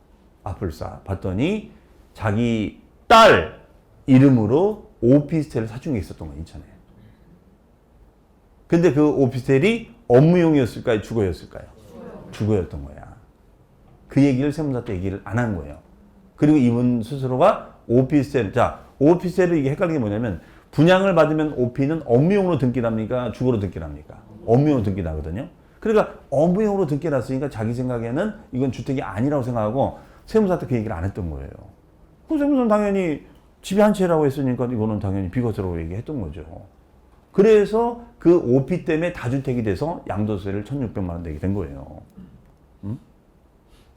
앞을 봤더니 자기 딸 이름으로 오피스텔을 사준 게 있었던 거예요, 인천에. 근데 그 오피스텔이 업무용이었을까요? 주거였을까요? 주거였던 거야. 그 얘기를 세무사 때 얘기를 안 한 거예요. 그리고 이분 스스로가 오피스텔, 자, 오피스텔을 이게 헷갈리는 게 뭐냐면 분양을 받으면 오피는 업무용으로 등기납니까? 주거로 등기납니까? 업무용으로 등기나거든요. 그러니까 업무용으로 등기났으니까 자기 생각에는 이건 주택이 아니라고 생각하고 세무사 때 그 얘기를 안 했던 거예요. 그럼 세무사는 당연히 집이 한 채라고 했으니까 이거는 당연히 비과세라고 얘기했던 거죠. 그래서 그 오피 때문에 다주택이 돼서 양도세를 1,600만 원 내게 된 거예요.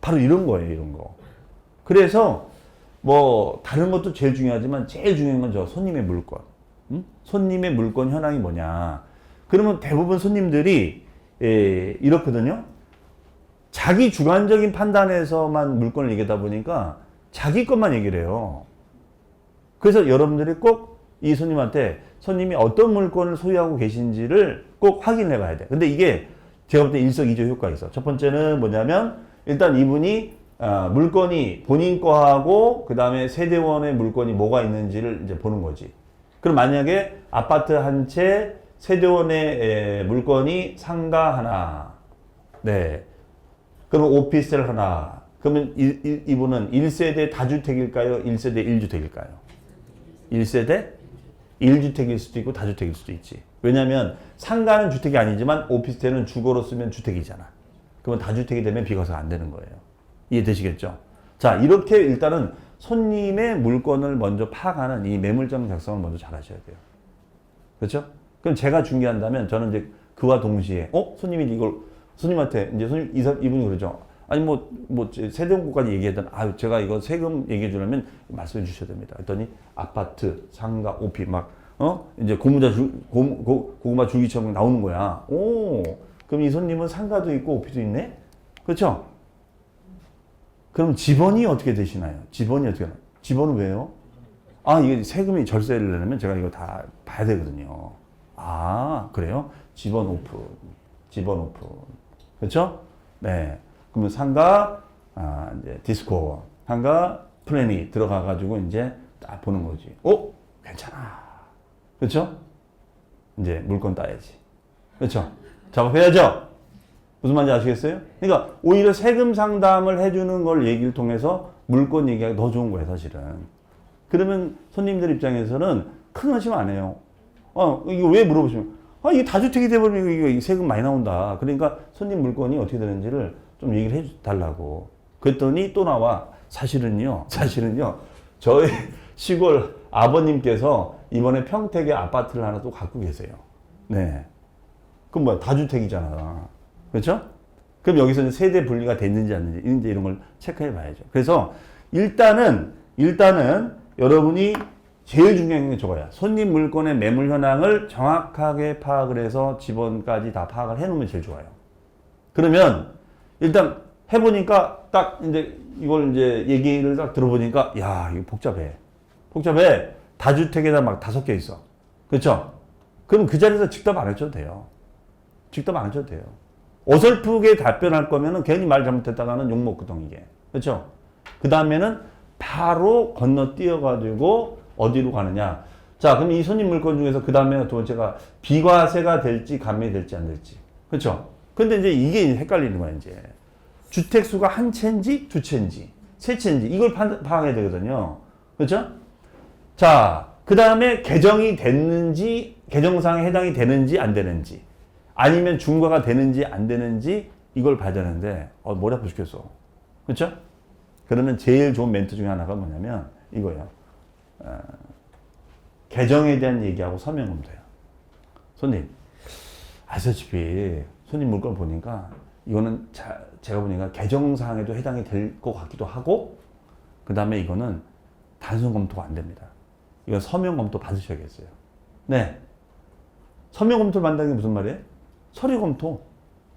바로 이런 거예요, 이런 거. 그래서 뭐 다른 것도 제일 중요하지만 제일 중요한 건 저 손님의 물건. 손님의 물건 현황이 뭐냐. 그러면 대부분 손님들이 이렇거든요. 자기 주관적인 판단에서만 물건을 얘기하다 보니까 자기 것만 얘기를 해요. 그래서 여러분들이 꼭 이 손님한테 손님이 어떤 물건을 소유하고 계신지를 꼭 확인해 봐야 돼. 근데 이게 제가 볼 때 일석이조 효과가 있어. 첫 번째는 뭐냐면 일단 이분이 물건이 본인 거하고 그 다음에 세대원의 물건이 뭐가 있는지를 이제 보는 거지. 그럼 만약에 아파트 한 채 세대원의 물건이 상가 하나, 네. 그러면 오피스텔 하나. 그러면 이분은 1세대 다주택일까요? 1세대 1주택일까요? 1세대 1주택일 수도 있고 다주택일 수도 있지. 왜냐하면 상가는 주택이 아니지만 오피스텔은 주거로 쓰면 주택이잖아. 그러면 다주택이 되면 비과세가 안 되는 거예요. 이해되시겠죠? 자, 이렇게 일단은 손님의 물건을 먼저 파악하는 이 매물장 작성을 먼저 잘 하셔야 돼요. 그렇죠? 그럼 제가 중개한다면 저는 이제 그와 동시에, 손님이 이걸, 손님한테, 이제 이분이 그러죠. 아니, 세대원고까지 얘기했던, 제가 이거 세금 얘기해 주려면 말씀해 주셔야 됩니다. 했더니, 아파트, 상가, 오피, 이제 고구마 줄기처럼 나오는 거야. 그럼 이 손님은 상가도 있고 오피도 있네? 그렇죠? 그럼 지번이 어떻게 되시나요? 지번이 어떻게 되나요? 지번은 왜요? 이게 세금이 절세를 내려면 제가 이거 다 봐야 되거든요. 그래요? 지번 오픈. 그렇죠? 네. 그러면 상가, 이제 디스코, 상가 플랜이 들어가가지고 이제 딱 보는 거지. 괜찮아. 그렇죠? 이제 물건 따야지. 그렇죠? 작업해야죠? 무슨 말인지 아시겠어요? 그러니까 오히려 세금 상담을 해주는 걸 얘기를 통해서 물건 얘기하기 더 좋은 거예요, 사실은. 그러면 손님들 입장에서는 큰 의심 안 해요. 이거 왜 물어보시면, 이게 다주택이 돼버리면 이거 세금 많이 나온다. 그러니까 손님 물건이 어떻게 되는지를 좀 얘기를 해달라고. 그랬더니 또 나와. 사실은요, 저희 시골 아버님께서 이번에 평택에 아파트를 하나 또 갖고 계세요. 네. 그럼 뭐야, 다주택이잖아. 그렇죠? 그럼 여기서 이제 세대 분리가 됐는지 안 됐는지 이제 이런 걸 체크해 봐야죠. 그래서 일단은 여러분이 제일 중요한 게 저거야. 손님 물건의 매물 현황을 정확하게 파악을 해서 지번까지 다 파악을 해 놓으면 제일 좋아요. 그러면 일단 해보니까 딱 이제 이걸 이제 얘기를 딱 들어보니까 야, 이거 복잡해. 다주택에다 막 5개 있어. 그렇죠? 그럼 그 자리에서 직답 안 해줘도 돼요. 어설프게 답변할 거면은 괜히 말 잘못했다가는 욕먹거든, 이게. 그렇죠? 그 다음에는 바로 건너뛰어가지고 어디로 가느냐. 자, 그럼 이 손님 물건 중에서 그 다음에 두 번째가 비과세가 될지 감면이 될지 안 될지. 그렇죠? 근데 이제 이게 헷갈리는 거야, 이제. 주택수가 한 채인지 두 채인지 세 채인지 이걸 파악해야 되거든요. 그렇죠? 자, 그 다음에 개정이 됐는지, 개정상에 해당이 되는지 안 되는지, 아니면 중과가 되는지 안 되는지 이걸 봐야 되는데, 머리 아파 죽겠어. 그렇죠? 그러면 제일 좋은 멘트 중에 하나가 뭐냐면 이거예요. 개정에 대한 얘기하고 서명 검토해요. 손님, 아시다시피 손님 물건 보니까 이거는 제가 보니까 개정사항에도 해당이 될 것 같기도 하고, 그 다음에 이거는 단순 검토가 안 됩니다. 이건 서명 검토 받으셔야겠어요. 네. 서명 검토를 받는다는 게 무슨 말이에요? 서류 검토.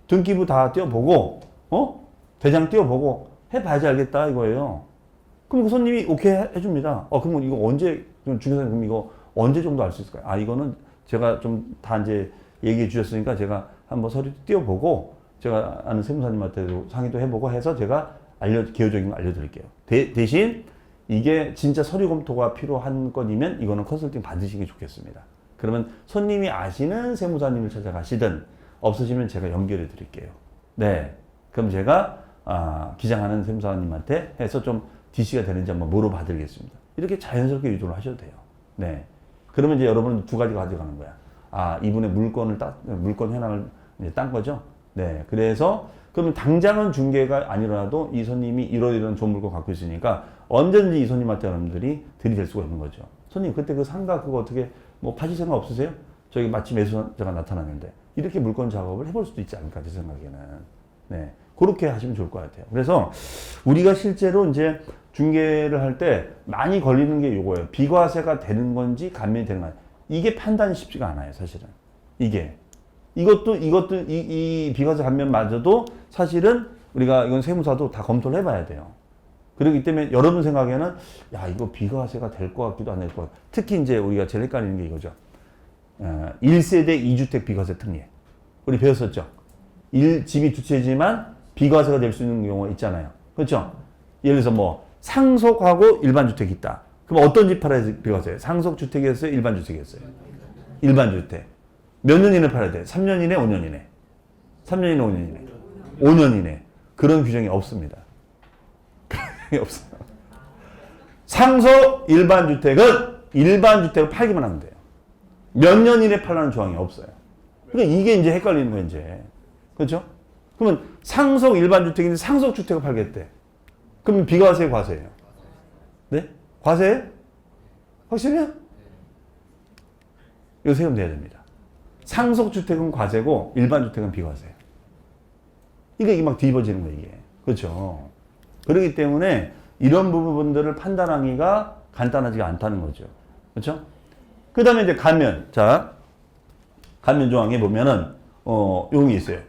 등기부 다 띄워보고, 대장 띄워보고 해봐야지 알겠다 이거예요. 그럼 그 손님이 오케이 해줍니다. 그러면 이거 언제, 중개사님 그럼 이거 언제 정도 알 수 있을까요? 이거는 제가 좀 다 이제 얘기해 주셨으니까 제가 한번 서류 띄워보고 제가 아는 세무사님한테도 상의도 해보고 해서 제가 기호적인 거 알려드릴게요. 대신 이게 진짜 서류 검토가 필요한 건이면 이거는 컨설팅 받으시기 좋겠습니다. 그러면 손님이 아시는 세무사님을 찾아가시든 없으시면 제가 연결해 드릴게요. 네. 그럼 제가 기장하는 세무사님한테 해서 좀 DC가 되는지 한번 물어봐 드리겠습니다. 이렇게 자연스럽게 유도를 하셔도 돼요. 네. 그러면 이제 여러분은 두 가지 가져가는 거야. 이분의 물건 현황을 이제 딴 거죠. 네. 그래서 그러면 당장은 중개가 아니라도 이 손님이 이런 좋은 물건 갖고 있으니까 언제든지 이 손님한테 여러분들이 들이댈 수가 있는 거죠. 손님 그때 그 상가 그거 어떻게 뭐 파실 생각 없으세요? 저기 마침 매수자가 나타났는데 이렇게 물건 작업을 해볼 수도 있지 않을까 제 생각에는. 네. 그렇게 하시면 좋을 것 같아요. 그래서 우리가 실제로 이제 중개를 할 때 많이 걸리는 게 이거예요. 비과세가 되는 건지 감면이 되는 건지. 이게 판단이 쉽지가 않아요, 사실은. 이것도 이 비과세 감면마저도 사실은 우리가 이건 세무사도 다 검토를 해봐야 돼요. 그렇기 때문에 여러분 생각에는 야 이거 비과세가 될 것 같기도 안 될 것 같고 특히 이제 우리가 제일 헷갈리는 게 이거죠. 1세대 2주택 비과세 특례. 우리 배웠었죠. 집이 두 채지만 비과세가 될 수 있는 경우가 있잖아요. 그렇죠? 예를 들어서 뭐 상속하고 일반 주택이 있다. 그럼 어떤 집 팔아야 비과세? 상속 주택이었어요? 일반 주택이었어요? 일반 주택. 몇 년 이내 팔아야 돼? 3년 이내, 5년 이내? 3년 이내, 5년 이내? 5년 이내. 그런 규정이 없습니다. 없어요. 상속 일반 주택은 일반 주택을 팔기만 하면 돼요. 몇 년 이내 팔라는 조항이 없어요. 그러니까 이게 이제 헷갈리는 거예요, 이제. 그렇죠? 그러면 상속 일반 주택인데 상속 주택을 팔겠대. 그러면 비과세 과세예요. 네? 과세예요? 확실해요? 이거 세금내야 됩니다. 상속 주택은 과세고 일반 주택은 비과세예요. 이게 막 뒤집어지는 거예요, 이게. 그렇죠? 그렇기 때문에 이런 부분들을 판단하기가 간단하지가 않다는 거죠. 그렇죠? 그 다음에 이제 감면. 자, 감면 조항에 보면은, 요런 게 있어요.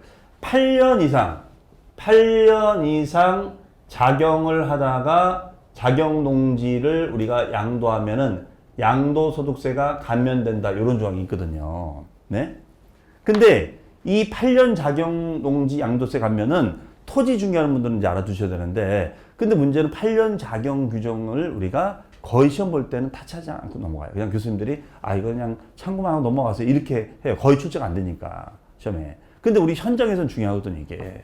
8년 이상 작용을 하다가 작용농지를 우리가 양도하면은 양도소득세가 감면된다. 이런 조항이 있거든요. 네? 근데 이 8년 작용농지 양도세 감면은 토지 중개하는 분들은 이제 알아두셔야 되는데, 근데 문제는 8년 작용 규정을 우리가 거의 시험 볼 때는 타치하지 않고 넘어가요. 그냥 교수님들이 이거 그냥 참고만 하고 넘어가세요. 이렇게 해요. 거의 출제가 안 되니까 시험에. 근데 우리 현장에서는 중요하거든 이게.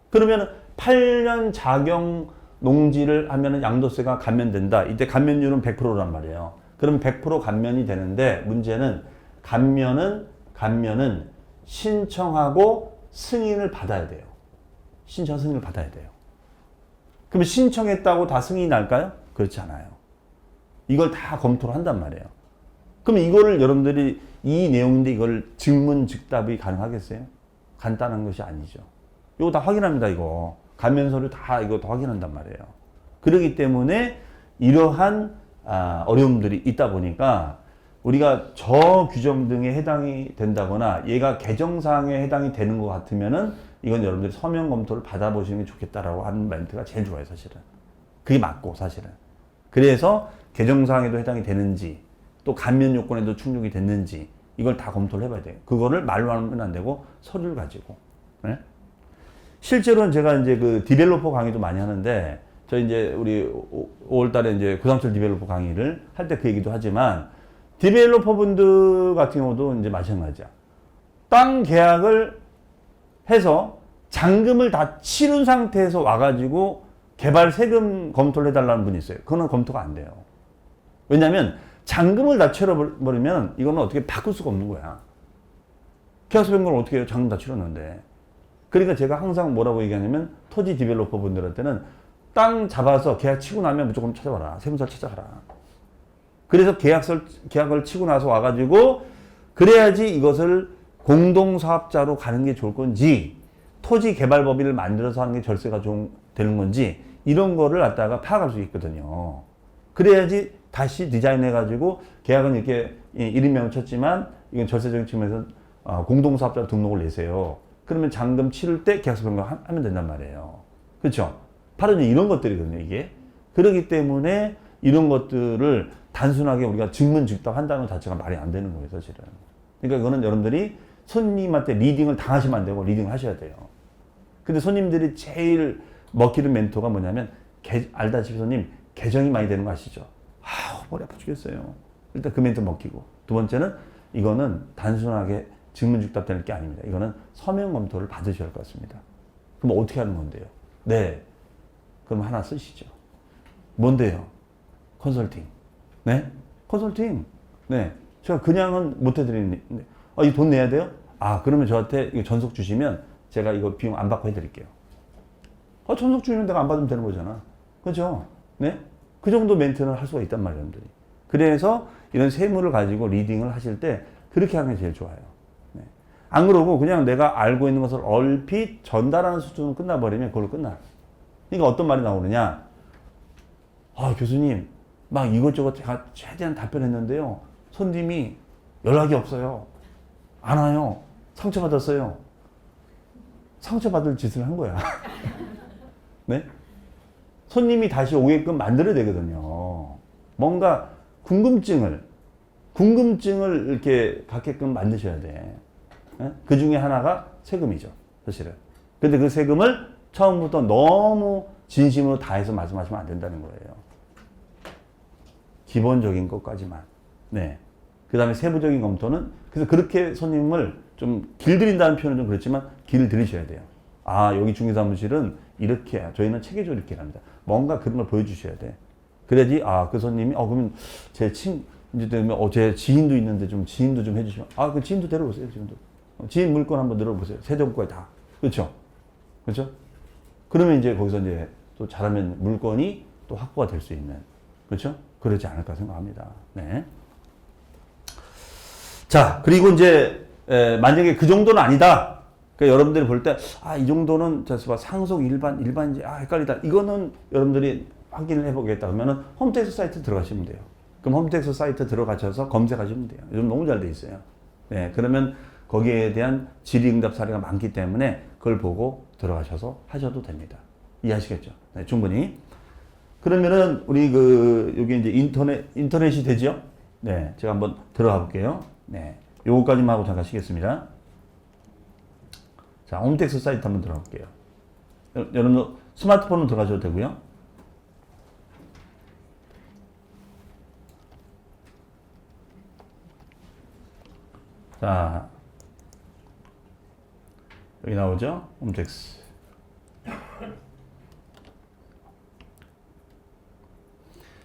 그러면 8년 작용 농지를 하면은 양도세가 감면된다. 이때 감면율은 100%란 말이에요. 그럼 100% 감면이 되는데 문제는 감면은 신청하고 승인을 받아야 돼요. 승인을 받아야 돼요. 그럼 신청했다고 다 승인이 날까요? 그렇지 않아요. 이걸 다 검토를 한단 말이에요. 그럼 이거를 여러분들이 이 내용인데 이걸 증문즉답이 가능하겠어요? 간단한 것이 아니죠. 이거 다 확인합니다, 이거. 감면서류 다 이거 다 확인한단 말이에요. 그렇기 때문에 이러한 어려움들이 있다 보니까 우리가 저 규정 등에 해당이 된다거나 얘가 개정사항에 해당이 되는 것 같으면은 이건 여러분들이 서면 검토를 받아보시는 게 좋겠다라고 하는 멘트가 제일 좋아요, 사실은. 그게 맞고, 사실은. 그래서 개정사항에도 해당이 되는지, 또 감면 요건에도 충족이 됐는지, 이걸 다 검토를 해봐야 돼요. 그거를 말로 하면 안 되고, 서류를 가지고. 네? 실제로는 제가 이제 그 디벨로퍼 강의도 많이 하는데, 저 이제 우리 5월 달에 이제 구상철 디벨로퍼 강의를 할 때 그 얘기도 하지만, 디벨로퍼 분들 같은 경우도 이제 마찬가지야. 땅 계약을 해서 잔금을 다 치른 상태에서 와가지고 개발 세금 검토를 해달라는 분이 있어요. 그거는 검토가 안 돼요. 왜냐면 잔금을 다 치러버리면 이거는 어떻게 바꿀 수가 없는 거야. 계약서 변경을 어떻게 해요? 잔금 다 치렀는데. 그러니까 제가 항상 뭐라고 얘기하냐면 토지 디벨로퍼 분들한테는 땅 잡아서 계약 치고 나면 무조건 찾아봐라. 세무사를 찾아가라. 그래서 계약을 치고 나서 와가지고 그래야지 이것을 공동사업자로 가는 게 좋을 건지 토지개발법인을 만들어서 하는 게 절세가 좀 되는 건지 이런 거를 갖다가 파악할 수 있거든요. 그래야지 다시 디자인해가지고 계약은 이렇게 이름명을 쳤지만 이건 절세적인 측면에서 공동사업자 등록을 내세요. 그러면 잔금 치를 때 계약서 변경하면 된단 말이에요. 그렇죠? 바로 이런 것들이거든요, 이게. 그렇기 때문에 이런 것들을 단순하게 우리가 증문즉답 한다는 것 자체가 말이 안 되는 거예요, 사실은. 그러니까 이거는 여러분들이 손님한테 리딩을 당하시면 안 되고 리딩을 하셔야 돼요. 근데 손님들이 제일 먹히는 멘토가 뭐냐면 알다시피 손님 개정이 많이 되는 거 아시죠? 머리 아파 죽겠어요. 일단 그 멘트 먹히고. 두 번째는 이거는 단순하게 증문즉답 되는 게 아닙니다. 이거는 서면 검토를 받으셔야 할 것 같습니다. 그럼 어떻게 하는 건데요? 네. 그럼 하나 쓰시죠. 뭔데요? 컨설팅. 네? 컨설팅. 네. 제가 그냥은 못 해드리는데, 이 돈 내야 돼요? 그러면 저한테 이거 전속 주시면 제가 이거 비용 안 받고 해드릴게요. 전속 주면 내가 안 받으면 되는 거잖아. 그죠? 네? 그 정도 멘트는 할 수가 있단 말이에요, 여러분들이. 그래서 이런 세무를 가지고 리딩을 하실 때 그렇게 하는 게 제일 좋아요. 네. 안 그러고 그냥 내가 알고 있는 것을 얼핏 전달하는 수준으로 끝나버리면 그걸로 끝나. 그러니까 어떤 말이 나오느냐. 교수님, 막 이것저것 제가 최대한 답변했는데요. 손님이 연락이 없어요. 안 와요. 상처받았어요. 상처받을 짓을 한 거야. 네? 손님이 다시 오게끔 만들어야 되거든요. 뭔가 궁금증을 이렇게 갖게끔 만드셔야 돼. 그 중에 하나가 세금이죠. 사실은. 근데 그 세금을 처음부터 너무 진심으로 다해서 말씀하시면 안 된다는 거예요. 기본적인 것까지만. 네. 그 다음에 세부적인 검토는, 그래서 그렇게 손님을 좀 길들인다는 표현은 좀 그렇지만 길들이셔야 돼요. 여기 중개사무실은 이렇게, 저희는 체계적으로 이렇게 합니다. 뭔가 그런 걸 보여주셔야 돼. 그래야지, 그 손님이, 그러면 제 이제 되면, 제 지인도 있는데 좀 지인도 좀 해주시면, 그 지인도 데려오세요, 지인도. 지인 물건 한번 들어보세요. 세정과에 다. 그렇죠? 그렇죠? 그러면 이제 거기서 이제 또 잘하면 물건이 또 확보가 될 수 있는. 그렇죠? 그러지 않을까 생각합니다. 네. 자, 그리고 이제, 만약에 그 정도는 아니다. 그러니까 여러분들이 볼 때, 이 정도는, 상속 일반인지, 헷갈리다. 이거는 여러분들이 확인을 해보겠다. 그러면은 홈택스 사이트 들어가시면 돼요. 그럼 홈택스 사이트 들어가셔서 검색하시면 돼요. 요즘 너무 잘 돼 있어요. 네, 그러면 거기에 대한 질의응답 사례가 많기 때문에 그걸 보고 들어가셔서 하셔도 됩니다. 이해하시겠죠? 네, 충분히. 그러면은 우리 여기 이제 인터넷이 되죠? 네, 제가 한번 들어가 볼게요. 네, 요거까지만 하고 잠깐 쉬겠습니다. 자, 홈택스 사이트 한번 들어가 볼게요. 여러분 스마트폰으로 들어가셔도 되고요. 자, 여기 나오죠? 홈택스.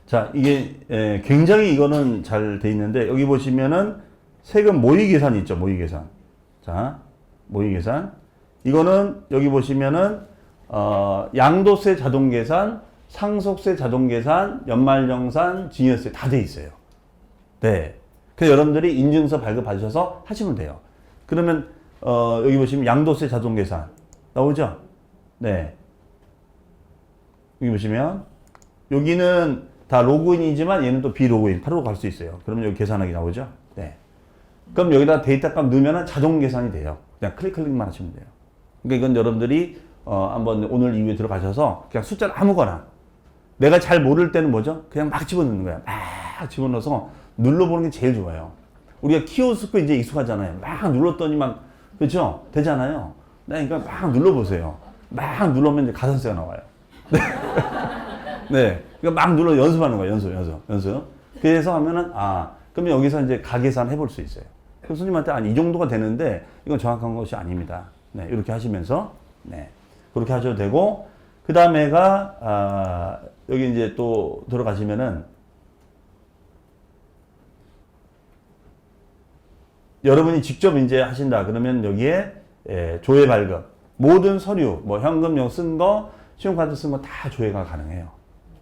자, 이게 굉장히 이거는 잘 돼 있는데 여기 보시면은 세금 모의 계산이 있죠. 모의 계산. 자, 모의 계산. 이거는 여기 보시면은 양도세 자동 계산, 상속세 자동 계산, 연말정산, 증여세 다 돼 있어요. 네. 그래서 여러분들이 인증서 발급받으셔서 하시면 돼요. 그러면 여기 보시면 양도세 자동 계산 나오죠? 네. 여기 보시면 여기는 다 로그인이지만 얘는 또 비로그인, 바로 갈 수 있어요. 그러면 여기 계산하기 나오죠? 네. 그럼 여기다 데이터값 넣으면 자동 계산이 돼요. 그냥 클릭만 하시면 돼요. 그러니까 이건 여러분들이 한번 오늘 이후에 들어가셔서 그냥 숫자를 아무거나, 내가 잘 모를 때는 뭐죠? 그냥 막 집어넣는 거야. 막 집어넣어서 눌러보는 게 제일 좋아요. 우리가 키오스크 이제 익숙하잖아요. 막 눌렀더니 막, 그렇죠? 되잖아요. 그러니까 막 눌러보세요. 막 누르면 이제 가산세가 나와요. 네. 그러니까 막 눌러 연습하는 거예요. 연습. 그래서 하면은, 그러면 여기서 이제 가계산 해볼 수 있어요. 그래서 손님한테 이 정도가 되는데 이건 정확한 것이 아닙니다. 네. 이렇게 하시면서, 네. 그렇게 하셔도 되고, 그 다음에가, 여기 이제 또 들어가시면은, 여러분이 직접 이제 하신다. 그러면 여기에 조회 발급, 모든 서류, 뭐 현금용 쓴 거, 신용카드 쓴 거 다 조회가 가능해요.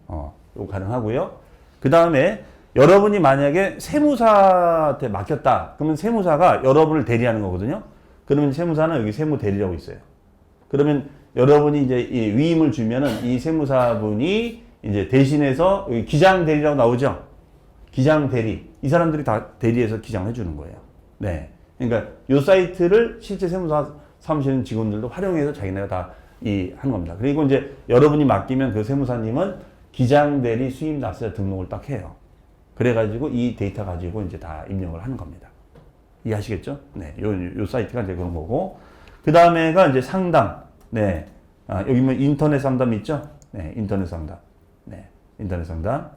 이거 가능하고요. 그 다음에 여러분이 만약에 세무사한테 맡겼다. 그러면 세무사가 여러분을 대리하는 거거든요. 그러면 세무사는 여기 세무 대리라고 있어요. 그러면 여러분이 이제 이 위임을 주면은 이 세무사분이 이제 대신해서 여기 기장 대리라고 나오죠. 기장 대리. 이 사람들이 다 대리해서 기장을 해주는 거예요. 네. 그러니까 이 사이트를 실제 세무사 사무실 직원들도 활용해서 자기네가 다 하는 겁니다. 그리고 이제 여러분이 맡기면 그 세무사님은 기장 대리 수입 납세자 등록을 딱 해요. 그래가지고 이 데이터 가지고 이제 다 입력을 하는 겁니다. 이해하시겠죠? 네. 요 사이트가 이제 그런 거고. 그 다음에가 이제 상담. 네. 여기 뭐 인터넷 상담 있죠? 네. 인터넷 상담. 네. 인터넷 상담.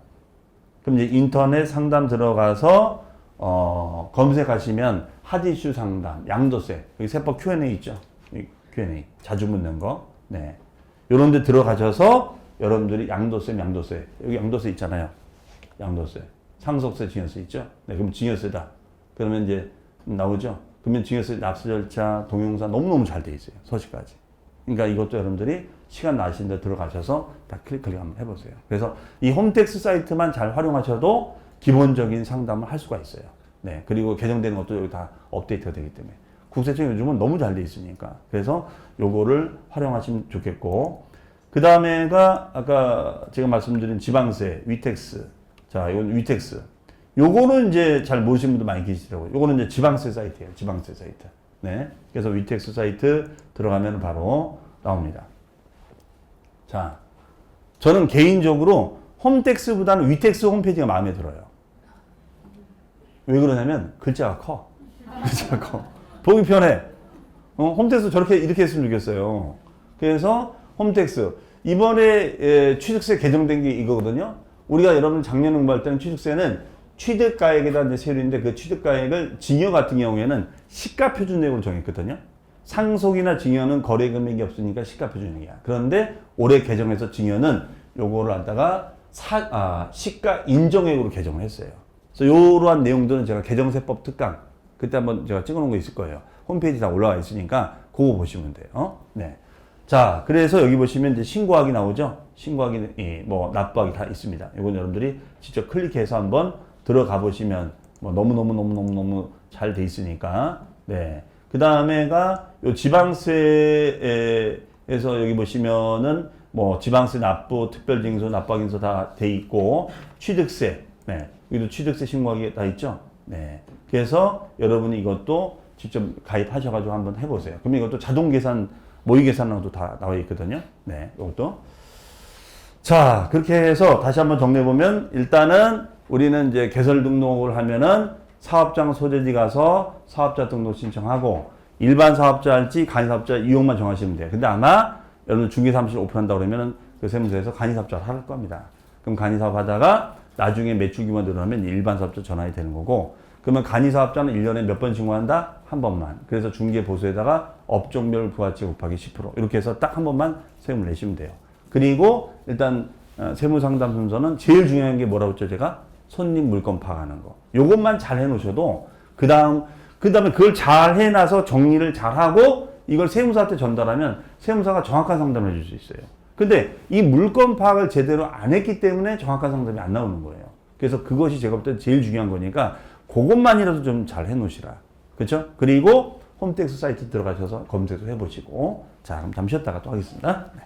그럼 이제 인터넷 상담 들어가서 검색하시면 핫 이슈 상담, 양도세, 여기 세법 Q&A 있죠? Q&A 자주 묻는 거. 네. 요런 데 들어가셔서 여러분들이 양도세, 여기 양도세 있잖아요. 양도세, 상속세, 증여세 있죠? 네, 그럼 증여세다. 그러면 이제 나오죠? 그러면 증여세 납세 절차, 동영상 너무너무 잘 돼 있어요. 서식까지. 그러니까 이것도 여러분들이 시간 나신 데 들어가셔서 다 클릭 한번 해보세요. 그래서 이 홈택스 사이트만 잘 활용하셔도 기본적인 상담을 할 수가 있어요. 네. 그리고 개정되는 것도 여기 다 업데이트가 되기 때문에. 국세청 요즘은 너무 잘 돼 있으니까. 그래서 요거를 활용하시면 좋겠고. 그 다음에가 아까 제가 말씀드린 지방세, 위택스. 자, 이건 위택스. 요거는 이제 잘 모르시는 분들 많이 계시더라고요. 요거는 이제 지방세 사이트예요. 지방세 사이트. 네. 그래서 위택스 사이트 들어가면 바로 나옵니다. 자, 저는 개인적으로 홈택스보다는 위택스 홈페이지가 마음에 들어요. 왜 그러냐면 글자가 커. 글자가 커. 보기 편해. 홈택스 이렇게 했으면 좋겠어요. 그래서 홈택스. 이번에 취득세 개정된 게 이거거든요. 우리가 여러분 작년 공부할 때는 취득세는 취득가액에 대한 세율인데 그 취득가액을 증여 같은 경우에는 시가표준액으로 정했거든요. 상속이나 증여는 거래 금액이 없으니까 시가표준액이야. 그런데 올해 개정해서 증여는 요거를 갖다가 시가 인정액으로 개정을 했어요. 그래서 이러한 내용들은 제가 개정세법 특강 그때 한번 제가 찍어놓은 거 있을 거예요. 홈페이지 다 올라와 있으니까 그거 보시면 돼요. 네. 자, 그래서 여기 보시면 이제 신고하기 나오죠. 신고하기, 뭐 납부하기 다 있습니다. 이건 여러분들이 직접 클릭해서 한번 들어가 보시면 뭐 너무 잘 돼 있으니까. 네. 그 다음에가 요 지방세에서 여기 보시면은 뭐 지방세 납부, 특별징수, 납부하기서 다 돼 있고 취득세, 네. 여기도 취득세 신고하기 다 있죠. 네. 그래서 여러분이 이것도 직접 가입하셔가지고 한번 해보세요. 그러면 이것도 자동 계산, 모의 계산랑도 다 나와 있거든요. 네. 이것도. 자, 그렇게 해서 다시 한번 정리해보면 일단은 우리는 이제 개설 등록을 하면은 사업장 소재지 가서 사업자 등록 신청하고 일반 사업자 할지 간이사업자 이용만 정하시면 돼요. 근데 아마 여러분 중개사무실 오픈한다고 그러면은 그 세무서에서 간이사업자를 할 겁니다. 그럼 간이사업 하다가 나중에 매출 규모 늘어나면 일반 사업자 전환이 되는 거고 그러면 간이사업자는 1년에 몇 번 신고한다? 한 번만. 그래서 중개보수에다가 업종별 부가치 곱하기 10% 이렇게 해서 딱 한 번만 세금을 내시면 돼요. 그리고 일단 세무상담 순서는 제일 중요한 게 뭐라고 했죠 제가? 손님 물건 파악하는 거. 요것만 잘 해놓으셔도 그 다음에 그걸 잘 해놔서 정리를 잘 하고 이걸 세무사한테 전달하면 세무사가 정확한 상담을 해줄 수 있어요. 근데 이 물건 파악을 제대로 안 했기 때문에 정확한 상담이 안 나오는 거예요. 그래서 그것이 제가 볼 때 제일 중요한 거니까 그것만이라도 좀 잘 해놓으시라. 그렇죠? 그리고 홈택스 사이트 들어가셔서 검색도 해보시고 자 그럼 잠시 쉬었다가 또 하겠습니다. 네.